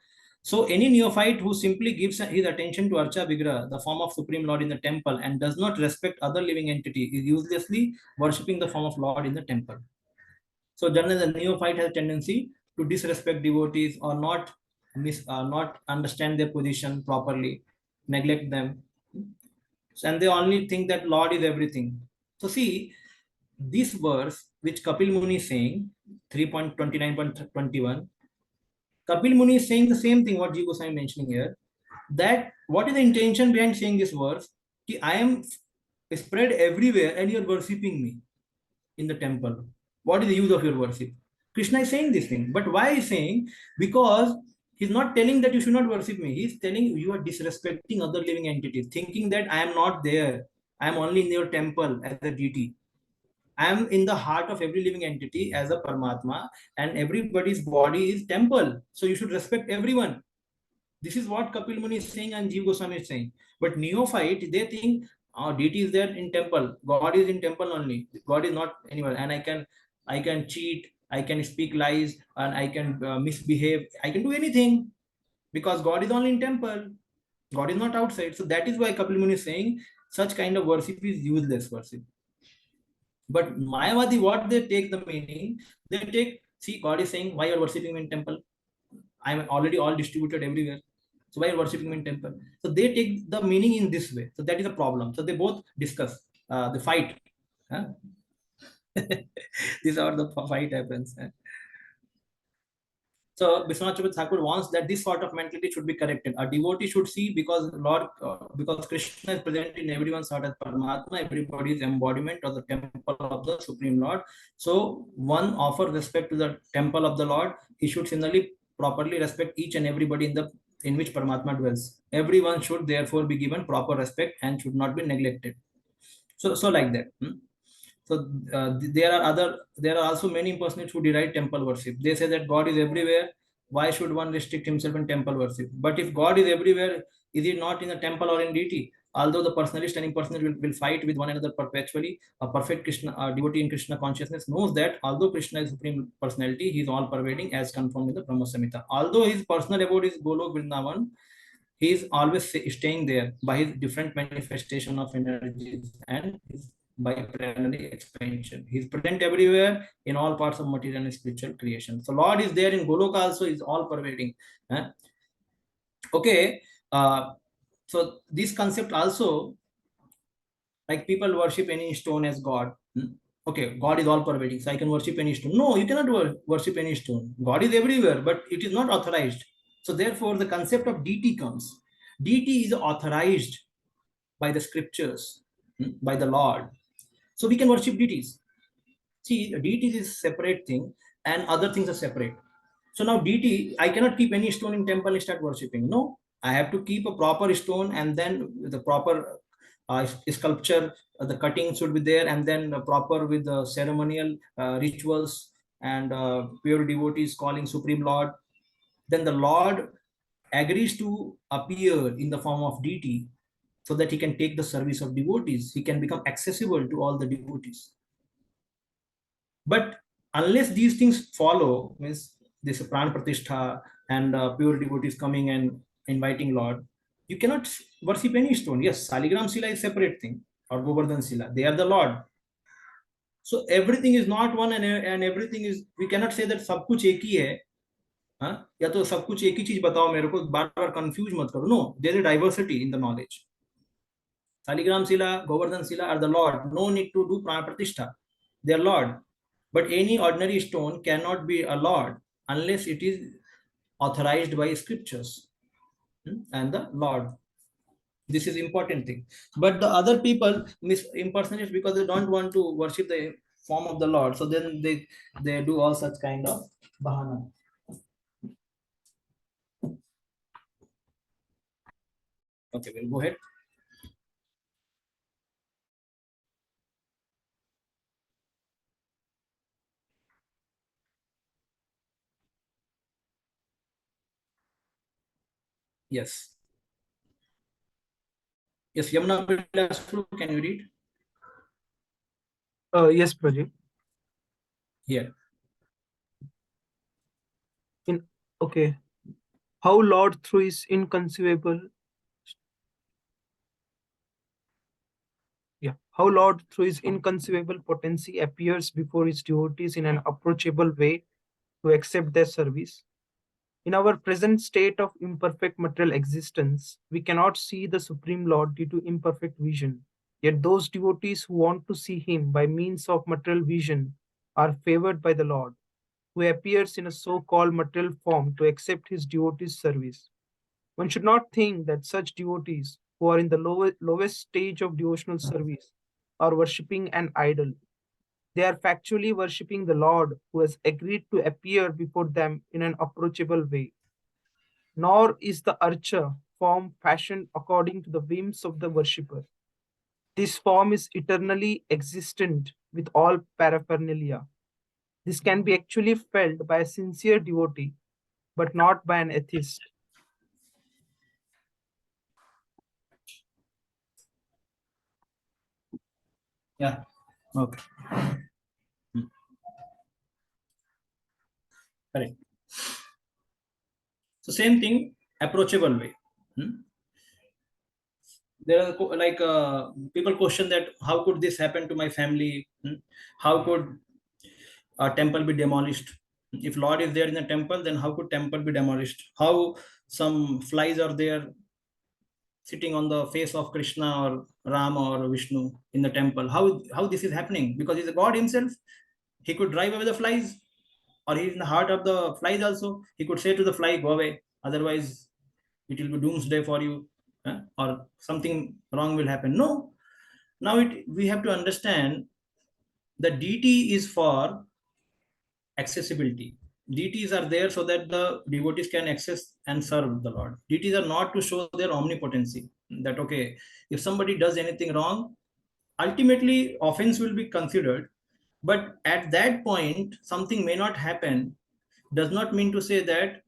So any neophyte who simply gives his attention to Archa Vigraha, the form of Supreme Lord in the temple, and does not respect other living entity, is uselessly worshipping the form of Lord in the temple. So generally the neophyte has a tendency to disrespect devotees or not understand their position properly, neglect them, and they only think that Lord is everything. So see, this verse which Kapil Muni is saying, 3.29.21, Kapil Muni is saying the same thing what Ji Goswami is mentioning here, that what is the intention behind saying this verse? Ki I am spread everywhere and you are worshipping me in the temple. What is the use of your worship? Krishna is saying this thing. But why is saying? Because he's not telling that you should not worship me. He's telling you are disrespecting other living entities, thinking that I am not there. I am only in your temple as a deity. I am in the heart of every living entity as a Paramatma, and everybody's body is temple. So you should respect everyone. This is what Kapil Muni is saying and Jiva Goswami is saying. But neophyte, they think, oh, deity is there in temple. God is in temple only. God is not anywhere. And I can cheat, I can speak lies, and I can misbehave. I can do anything because God is only in temple. God is not outside. So that is why Kapil Muni is saying such kind of worship is useless worship. But Mayavadi, what they take the meaning, they take, see, God is saying, why you are worshipping me in temple? I am already all distributed everywhere. So why are you worshipping me in temple? So they take the meaning in this way. So that is a problem. So they both discuss the fight. Huh? These are the fight happens. So Biswanath Chakravarti Thakur wants that this sort of mentality should be corrected. A devotee should see because Krishna is present in everyone's heart as Paramatma, everybody's embodiment of the temple of the Supreme Lord. So one offer respect to the temple of the Lord. He should similarly properly respect each and everybody in which Paramatma dwells. Everyone should therefore be given proper respect and should not be neglected. So like that. So there are also many impersonators who deride temple worship. They say that God is everywhere. Why should one restrict himself in temple worship? But if God is everywhere, is he not in a temple or in deity? Although the personalist and impersonalist will fight with one another perpetually, a perfect Krishna devotee in Krishna consciousness knows that although Krishna is supreme personality, he is all pervading as confirmed in the Brahma Samhita. Although his personal abode is Golok Vrindavan, he is always staying there by his different manifestation of energies and his by plenary expansion. He is present everywhere in all parts of material and spiritual creation. So Lord is there in Golok also, is all pervading. Okay, so this concept also, like people worship any stone as God. Okay, God is all pervading, so I can worship any stone. No, you cannot worship any stone. God is everywhere, but it is not authorized. So therefore, the concept of deity comes. Deity is authorized by the scriptures, by the Lord. So we can worship deities. See, deity is a separate thing, and other things are separate. So now deity, I cannot keep any stone in temple and start worshipping. No, I have to keep a proper stone, and then the proper sculpture, the cutting should be there, and then proper with the ceremonial rituals and pure devotees calling Supreme Lord. Then the Lord agrees to appear in the form of deity so that he can take the service of devotees. He can become accessible to all the devotees. But unless these things follow, means this pran pratishtha and pure devotees coming and inviting Lord, you cannot worship any stone. Yes, Saligram Sila is separate thing, or Govardhan Sila. They are the Lord. So everything is not one, and everything is. We cannot say that सब कुछ एक ही है. हाँ? या तो सब कुछ एक ही चीज बताओ मेरे को, बार-बार confuse मत करो. No, there is diversity in the knowledge. Saligram Sila, Govardhan Sila are the Lord. No need to do Prana Pratishtha. They are Lord. But any ordinary stone cannot be a Lord unless it is authorized by scriptures and the Lord. This is important thing. But the other people impersonate because they don't want to worship the form of the Lord. So then they do all such kind of bahana. Okay, we'll go ahead. Yes. Yes, Yamuna, can you read? Yes, Pradeep. Here. Okay. How Lord through his inconceivable how Lord through his inconceivable potency appears before his devotees in an approachable way to accept their service. In our present state of imperfect material existence, we cannot see the Supreme Lord due to imperfect vision. Yet those devotees who want to see him by means of material vision are favored by the Lord, who appears in a so-called material form to accept his devotees' service. One should not think that such devotees who are in the lowest stage of devotional service are worshipping an idol. They are factually worshipping the Lord who has agreed to appear before them in an approachable way. Nor is the archer form fashioned according to the whims of the worshipper. This form is eternally existent with all paraphernalia. This can be actually felt by a sincere devotee, but not by an atheist. Yeah. Okay. Correct. So same thing, approachable way. There are like people question that how could this happen to my family? How could a temple be demolished? If Lord is there in the temple, then how could temple be demolished? How some flies are there sitting on the face of Krishna or Rama or Vishnu in the temple? How this is happening? Because he's a God himself. He could drive away the flies, or he's in the heart of the flies also. He could say to the fly, go away, otherwise it will be doomsday for you, or something wrong will happen. No. Now we have to understand the deity is for accessibility. Deities are there so that the devotees can access and serve the Lord. Deities are not to show their omnipotency. That okay, if somebody does anything wrong, ultimately offense will be considered. But at that point, something may not happen. Does not mean to say that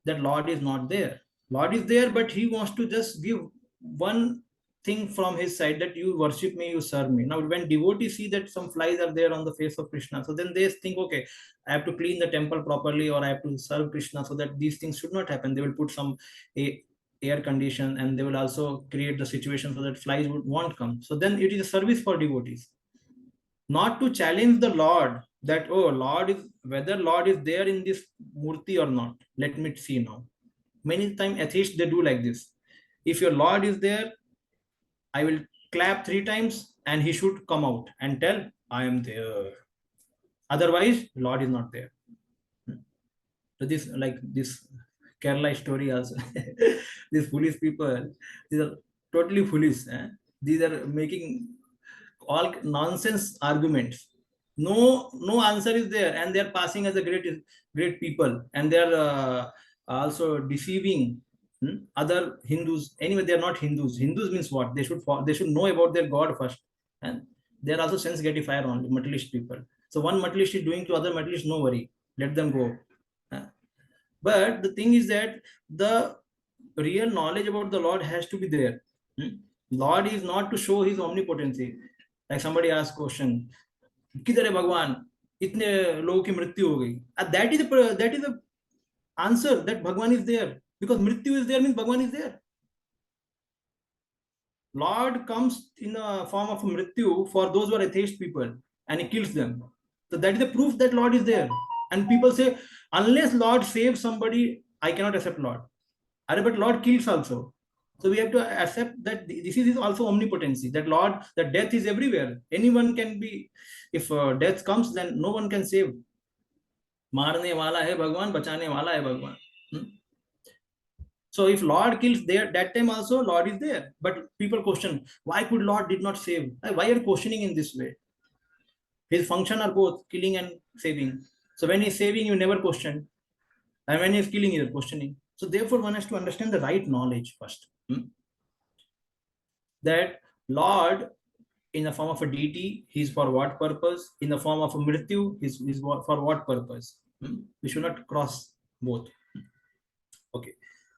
Lord is not there. Lord is there, but he wants to just give one thing from his side, that you worship me, you serve me. Now, when devotees see that some flies are there on the face of Krishna, so then they think, okay, I have to clean the temple properly, or I have to serve Krishna, so that these things should not happen. They will put some air condition, and they will also create the situation so that flies won't come. So then it is a service for devotees, not to challenge the Lord, that oh, Lord is, whether Lord is there in this murti or not. Let me see now. Many times atheists, they do like this. If your Lord is there, I will clap 3 times and he should come out and tell, I am there. Otherwise, Lord is not there. So this, like this Kerala story also. These foolish people, these are totally foolish. These are making all nonsense arguments. No answer is there, and they are passing as a great people, and they are also deceiving other Hindus. Anyway, they are not Hindus. Hindus means what? They should know about their God first, and they are also sense gratifier only, materialist people. So one materialist is doing to other materialist, no worry, let them go. But the thing is that the real knowledge about the Lord has to be there. Lord is not to show his omnipotency. Like somebody asked question, किधर है भगवान, इतने लोगों की मृत्यु हो गई. That is the answer, that Bhagwan is there, because mrityu is there means Bhagwan is there. Lord comes in a form of mrityu for those who are atheist people, and he kills them. So that is the proof that Lord is there. And people say, unless Lord saves somebody, I cannot accept Lord. But Lord kills also. So we have to accept that this is also omnipotency, that Lord, that death is everywhere. Anyone can be, if death comes, then no one can save. मारने वाला है भगवान, बचाने वाला है भगवान. So if Lord kills there, that time also Lord is there. But people question, why could Lord did not save? Why are you questioning in this way? His function are both killing and saving. So when he's saving, you never question. And when he's killing, you're questioning. So therefore, one has to understand the right knowledge first. That Lord, in the form of a deity, he's for what purpose? In the form of a mrityu, he's for what purpose? We should not cross both. Okay.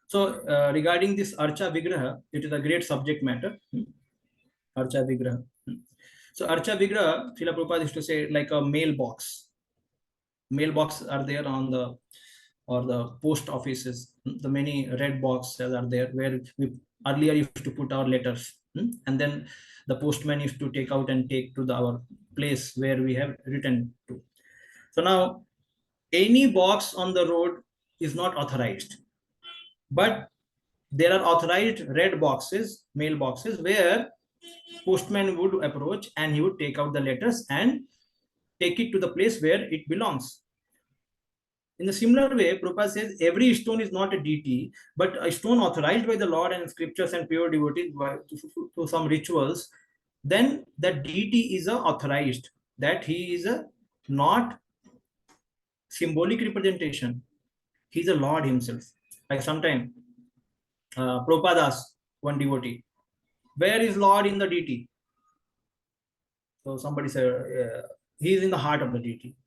So regarding this Archa Vigraha, it is a great subject matter. Archa Vigraha. So Archa Vigraha, Srila Prabhupada used to say like a mailbox. Mailbox are there on the or the post offices. The many red boxes are there where we earlier used to put our letters, and then the postman used to take out and take to our place where we have written to. So now any box on the road is not authorized, but there are authorized red boxes, mail boxes, where postman would approach and he would take out the letters and take it to the place where it belongs. In the similar way, Prabhupada says every stone is not a deity, but a stone authorized by the Lord and scriptures and pure devotees to some rituals, then that deity is authorized, that he is a not symbolic representation. He is a Lord himself. Like sometime Prabhupada asked one devotee, where is Lord in the deity? So somebody said, he is in the heart of the deity.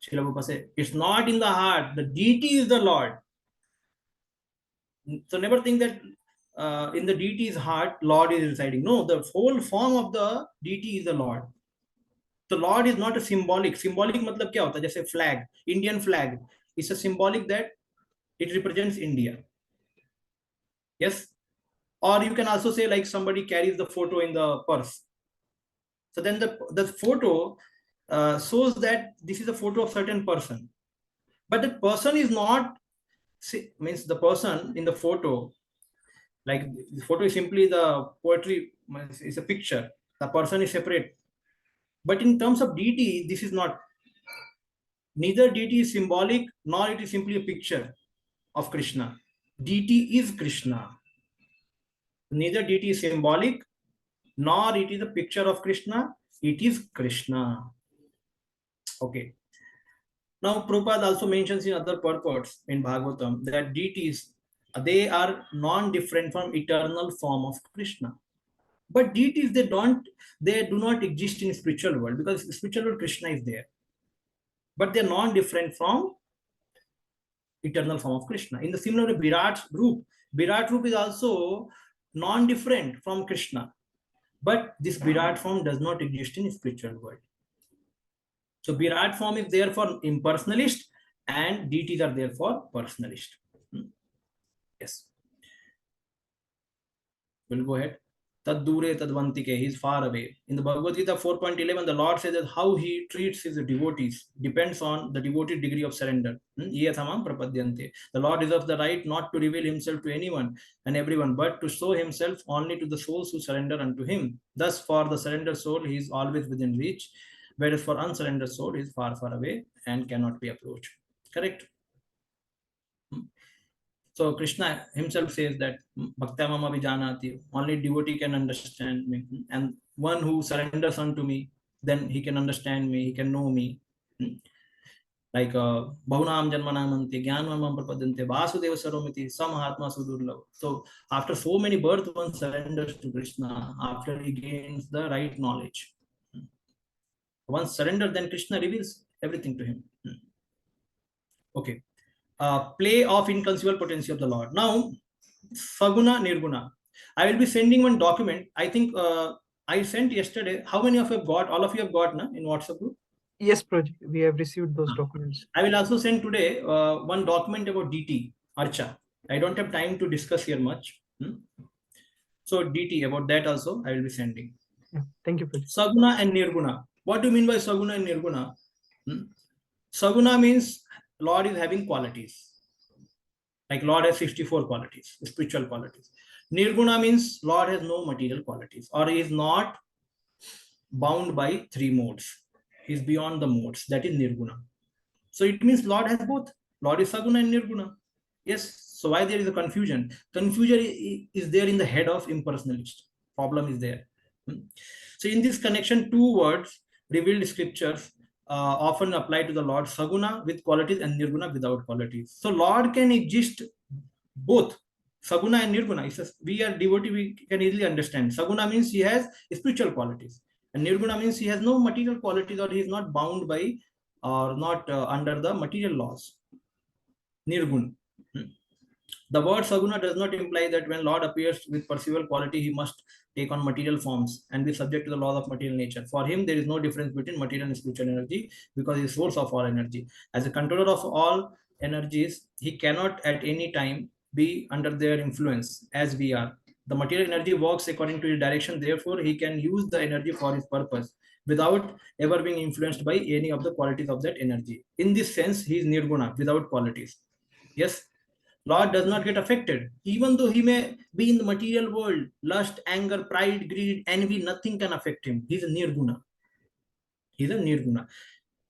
Srila Prabhupada said, it's not in the heart. The deity is the Lord. So never think that in the deity's heart, Lord is residing. No, the whole form of the deity is the Lord. The Lord is not a symbolic. Symbolic मतलब क्या होता है? जैसे flag, Indian flag. It's a symbolic that it represents India. Yes. Or you can also say like somebody carries the photo in the purse. So then the photo shows that this is a photo of certain person. But the person is not, means the person in the photo, like the photo is simply the poetry, is a picture. The person is separate. But in terms of deity, this is not. Neither deity is symbolic, nor it is simply a picture of Krishna. Deity is Krishna. Neither deity is symbolic, nor it is a picture of Krishna. It is Krishna. Okay. Now, Prabhupada also mentions in other purports in Bhagavatam that deities, they are non-different from eternal form of Krishna. But deities, they do not exist in spiritual world, because spiritual world Krishna is there. But they are non-different from eternal form of Krishna. In the similar way, Virat Roop is also non-different from Krishna. But this Virat form does not exist in spiritual world. So Virat form is there for impersonalist and deities are there for personalist. Yes. We'll go ahead. Tad dure tadvantike, he is far away. In the Bhagavad Gita 4.11, the Lord says that how he treats his devotees depends on the devotee degree of surrender. The Lord reserves the right not to reveal himself to anyone and everyone, but to show himself only to the souls who surrender unto him. Thus, for the surrendered soul, he is always within reach, whereas for unsurrendered soul, he is far, far away and cannot be approached. Correct? So Krishna himself says that Bhakta Mama Vijanati, only devotee can understand me. And one who surrenders unto me, then he can understand me, he can know me. Like Bahunam Janmanamanti, Jnanamam Prapadante, Vasudeva Saromiti, Samahatma Sudurlava. So after so many births, one surrenders to Krishna after he gains the right knowledge. Once surrendered, then Krishna reveals everything to him. Okay. Play of inconceivable potency of the Lord. Now, Saguna Nirguna. I will be sending one document. I think I sent yesterday. How many of you have got? All of you have got in WhatsApp group? Yes, Prajit, we have received those documents. I will also send today one document about DT, Archa. I don't have time to discuss here much. So DT, about that also I will be sending. Yeah, thank you, Prajit. Saguna and Nirguna. What do you mean by Saguna and Nirguna? Saguna means Lord is having qualities. Like Lord has 64 qualities, spiritual qualities. Nirguna means Lord has no material qualities, or he is not bound by three modes. He is beyond the modes. That is Nirguna. So it means Lord has both. Lord is Saguna and Nirguna. Yes. So why there is a confusion? Confusion is there in the head of impersonalist. Problem is there. So in this connection, two words revealed scriptures often apply to the Lord: Saguna with qualities and Nirguna without qualities. So Lord can exist both, Saguna and Nirguna. We are devotee, we can easily understand. Saguna means he has spiritual qualities, and Nirguna means he has no material qualities, or he is not bound by or not under the material laws. Nirguna. The word Saguna does not imply that when Lord appears with perceivable quality, he must take on material forms and be subject to the laws of material nature. For him, there is no difference between material and spiritual energy because he is source of all energy. As a controller of all energies, he cannot at any time be under their influence as we are. The material energy works according to his direction, therefore he can use the energy for his purpose without ever being influenced by any of the qualities of that energy. In this sense, he is nirguna, without qualities. Yes, Lord does not get affected. Even though he may be in the material world, lust, anger, pride, greed, envy, nothing can affect him. He's a nirguna. He's a nirguna.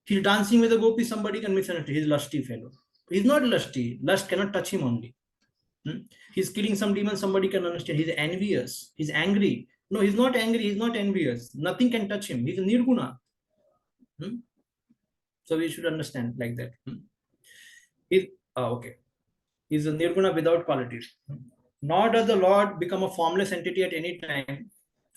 He's dancing with a gopi, somebody can misunderstand. He's a lusty fellow. He's not lusty. Lust cannot touch him only. He's killing some demon, somebody can understand. He's envious. He's angry. No, he's not angry. He's not envious. Nothing can touch him. He's a nirguna. So we should understand like that. Okay. He's a nirguna without qualities. Nor does the Lord become a formless entity at any time,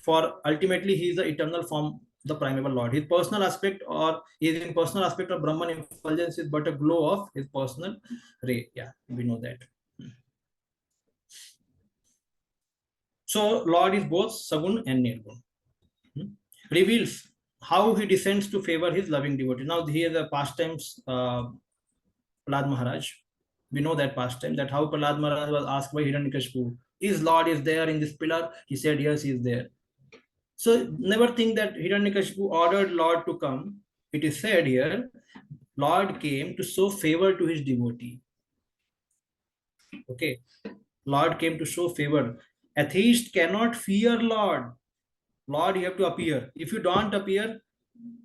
for ultimately he is the eternal form, the primeval Lord. His personal aspect or his impersonal aspect of Brahman effulgence is but a glow of his personal ray. Yeah, we know that. So Lord is both Sagun and Nirgun. Reveals how he descends to favor his loving devotee. Now here the pastimes Prahlad Maharaj. We know that pastime, that how Prahlad Maharaj was asked by Hiranyakashipu, is Lord is there in this pillar? He said, yes, he is there. So never think that Hiranyakashipu ordered Lord to come. It is said here, Lord came to show favor to his devotee. Okay, Lord came to show favor. Atheist cannot fear Lord. Lord, you have to appear. If you don't appear,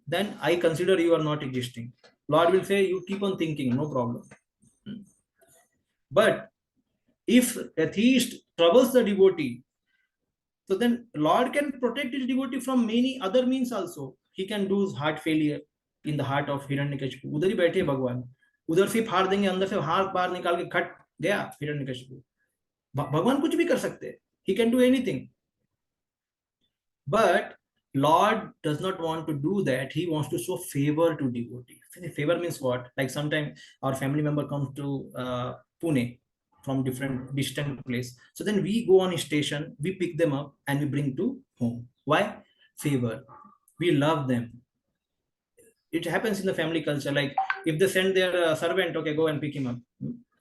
then I consider you are not existing. Lord will say, you keep on thinking, no problem. But if atheist troubles the devotee, so then Lord can protect his devotee from many other means also. He can do heart failure in the heart of Hiranyakashipu. उधर ही बैठे भगवान, उधर से फाड़ देंगे, अंदर से हाथ बाहर निकाल के खट गया हिरण्यकशिपु. भगवान कुछ भी कर सकते हैं. He can do anything. But Lord does not want to do that. He wants to show favor to devotee. Favor means what? Like sometimes our family member comes to Pune from different distant place. So then we go on a station, we pick them up and we bring to home. Why? Favor. We love them. It happens in the family culture. Like if they send their servant, okay, go and pick him up.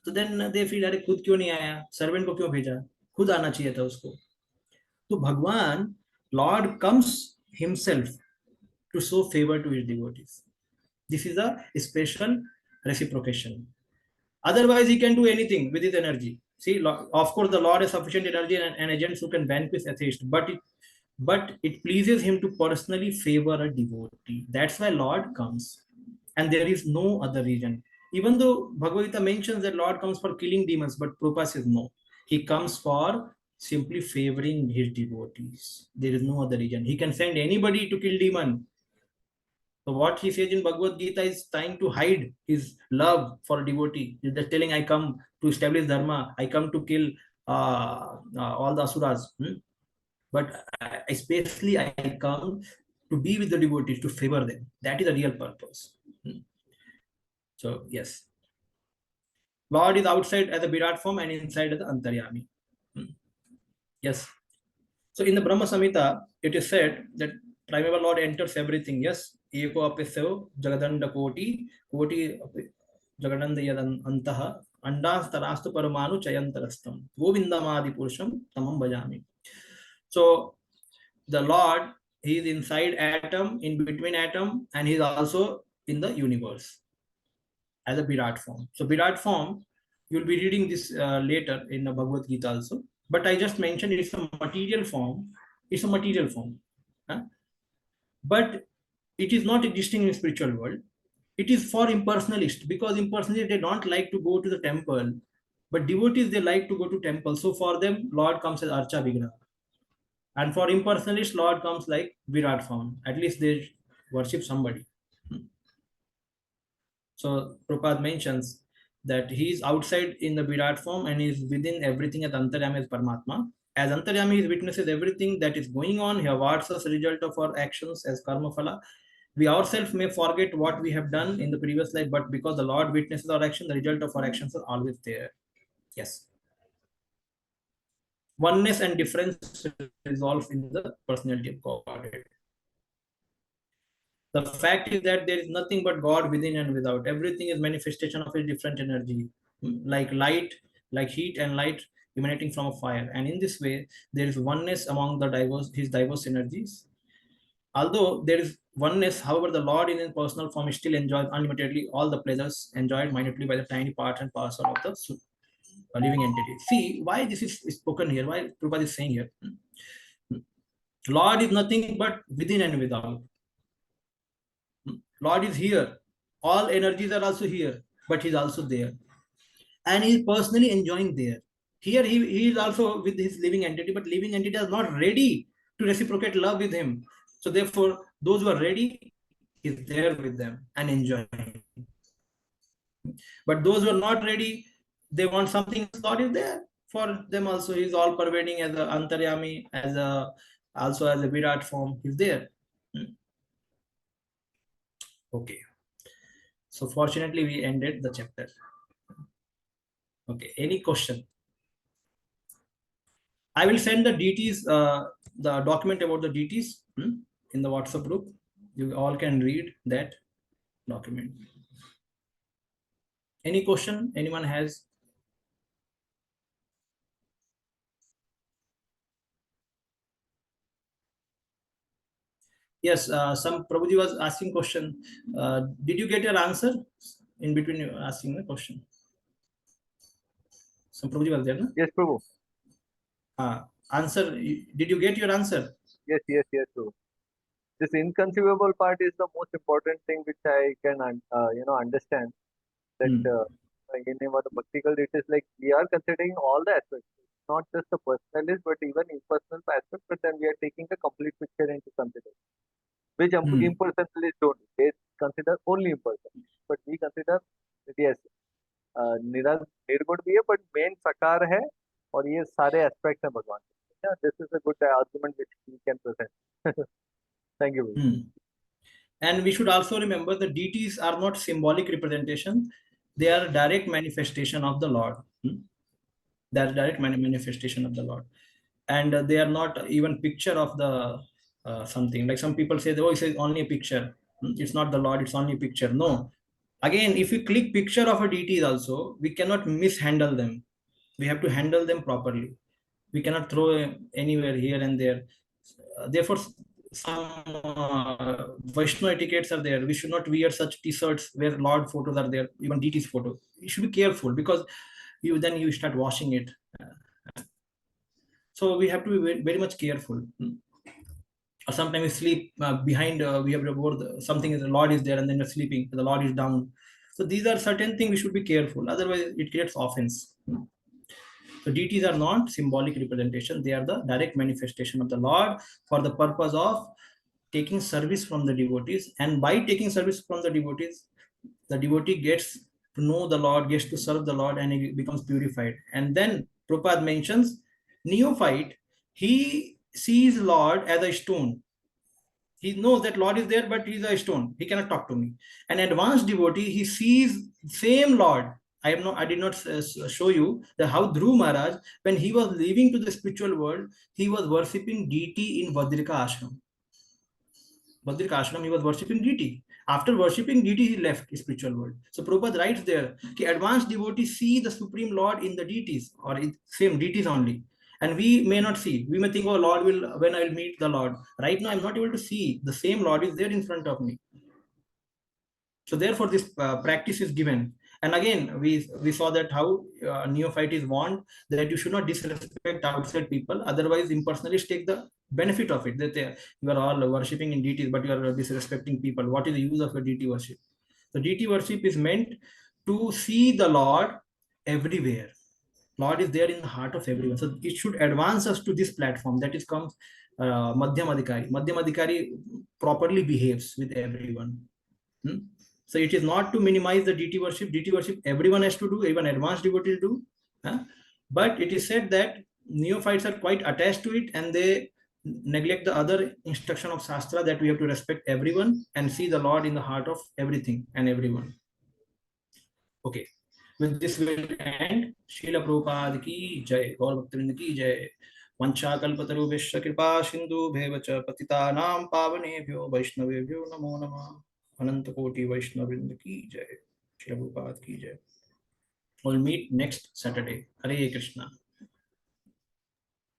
So then they feel, अरे खुद क्यों नहीं आया? Servant को क्यों भेजा? खुद आना चाहिए था उसको. तो भगवान, Lord comes himself to show favor to his devotees. This is a special reciprocation. Otherwise, he can do anything with his energy. See, of course, the Lord has sufficient energy and agents who can vanquish atheists, but it pleases him to personally favor a devotee. That's why Lord comes. And there is no other reason. Even though Bhagavad Gita mentions that Lord comes for killing demons, but Prabhupada says no. He comes for simply favoring his devotees. There is no other reason. He can send anybody to kill demon. So what he says in Bhagavad Gita is trying to hide his love for a devotee. He's just telling, I come to establish dharma. I come to kill all the asuras. But especially I come to be with the devotees, to favor them. That is the real purpose. So yes. Lord is outside as a Virat form and inside as the Antaryami. Yes. So in the Brahma Samhita, it is said that primeval Lord enters everything. Yes. Eko apisyo jagadanda koti jagadanda yadan antaha andas tarastu paramanu chayantarastam govindamadi purusham tamam bhajami. So the Lord, he is inside atom, in between atom, and he is also in the universe as a Virat form. So Virat form, you will be reading this later in the Bhagavad Gita also. But I just mentioned it's a material form. It's a material form. But it is not existing in the spiritual world. It is for impersonalists, because impersonalists, they don't like to go to the temple. But devotees, they like to go to temple. So for them, Lord comes as Archa Vigraha. And for impersonalists, Lord comes like Virat form. At least they worship somebody. So Prabhupada mentions that he is outside in the Virat form and is within everything as Antaryami as Paramatma. As Antaryami, he witnesses everything that is going on. He awards us the result of our actions as Karma Phala. We ourselves may forget what we have done in the previous life, but because the Lord witnesses our action, the result of our actions are always there. Yes. oneness and difference resolves in the personality of Godhead. The fact is that there is nothing but God within and without. Everything is manifestation of a different energy, like light, like heat and light emanating from a fire. And in this way, there is oneness among the diverse energies. Although there is oneness, however, the Lord in his personal form still enjoys unlimitedly all the pleasures enjoyed minutely by the tiny part and parcel of the living entity. See why this is spoken here, why Prabhupada is saying here. Lord is nothing but within and without. Lord is here. All energies are also here, but he's also there. And he's personally enjoying there. Here he is also with his living entity, but living entity is not ready to reciprocate love with him. So therefore, those who are ready, he's there with them and enjoying. But those who are not ready, they want something, God is there for them also. He's all pervading as a Antaryami, also as a Virat form, he's there. Okay. So fortunately, we ended the chapter. Okay, any question? I will send the deities, the document about the deities in the WhatsApp group. You all can read that document. Any question anyone has? Yes, some Prabhuji was asking question. Did you get your answer in between you asking the question? Some Prabhuji was there, no? Yes, Prabhu. Answer. Did you get your answer? Yes, Prabhu. This inconceivable part is the most important thing which I can understand. That in our practical it is like we are considering all the aspects, not just the personalist, but even impersonal aspects. But then we are taking the complete picture into consideration, which impersonalists don't. They consider only impersonal, but we consider that yes, निर्गुण भी है, but main साकार है, और ये सारे aspects हैं भगवान के. Yeah, this is a good argument which we can present. Thank you. And we should also remember the deities are not symbolic representation; they are direct manifestation of the Lord. They are direct manifestation of the Lord, and they are not even picture of the something. Like some people say, "Oh, it's only a picture. It's not the Lord. It's only a picture." No. Again, if we click picture of a deity also, we cannot mishandle them. We have to handle them properly. We cannot throw anywhere here and there. Therefore, some Vaishnava etiquettes are there. We should not wear such t-shirts where Lord photos are there, even deities photo. You should be careful because then you start washing it. So we have to be very much careful. Or sometimes we sleep behind, we have something is the Lord is there and then you're sleeping, the Lord is down. So these are certain things we should be careful, otherwise it creates offense. So deities are not symbolic representation, they are the direct manifestation of the Lord for the purpose of taking service from the devotees. And by taking service from the devotee gets to know the Lord, gets to serve the Lord, and he becomes purified. And then Prabhupada mentions neophyte, he sees Lord as a stone. He knows that Lord is there, but he's a stone. He cannot talk to me. An advanced devotee, he sees same Lord. I did not show you that how Dhruv Maharaj, when he was leaving to the spiritual world, he was worshipping deity in Vadrika Ashram. Vadrika Ashram, he was worshipping deity. After worshipping deity, he left the spiritual world. So Prabhupada writes there, advanced devotees see the Supreme Lord in the deities, or in same deities only. And we may not see. We may think, oh, Lord will, when I will meet the Lord. Right now, I'm not able to see. The same Lord is there in front of me. So therefore, this practice is given. And again, we saw that how neophyte is warned that you should not disrespect outside people. Otherwise, impersonalists take the benefit of it. That you are all worshipping in deities, but you are disrespecting people. What is the use of a deity worship? So deity worship is meant to see the Lord everywhere. Lord is there in the heart of everyone. So it should advance us to this platform. That is comes Madhyam Adhikari. Madhyam Adhikari properly behaves with everyone. So it is not to minimize the deity worship. Deity worship everyone has to do, even advanced devotees do. But it is said that neophytes are quite attached to it and they neglect the other instruction of Shastra that we have to respect everyone and see the Lord in the heart of everything and everyone. Okay. With this will end. Srila Prabhupada ki jai. Gaur Bhaktivinoda ki jai. Vanchakalpatarubhishya kripa sindhubheva cha patitanam pavanebhyo vaishnavebhyo namo namah. Ananta Koti Vaishnavrinda ki jai. Srila Prabhupada ki jai. We'll meet next Saturday. Hare Krishna.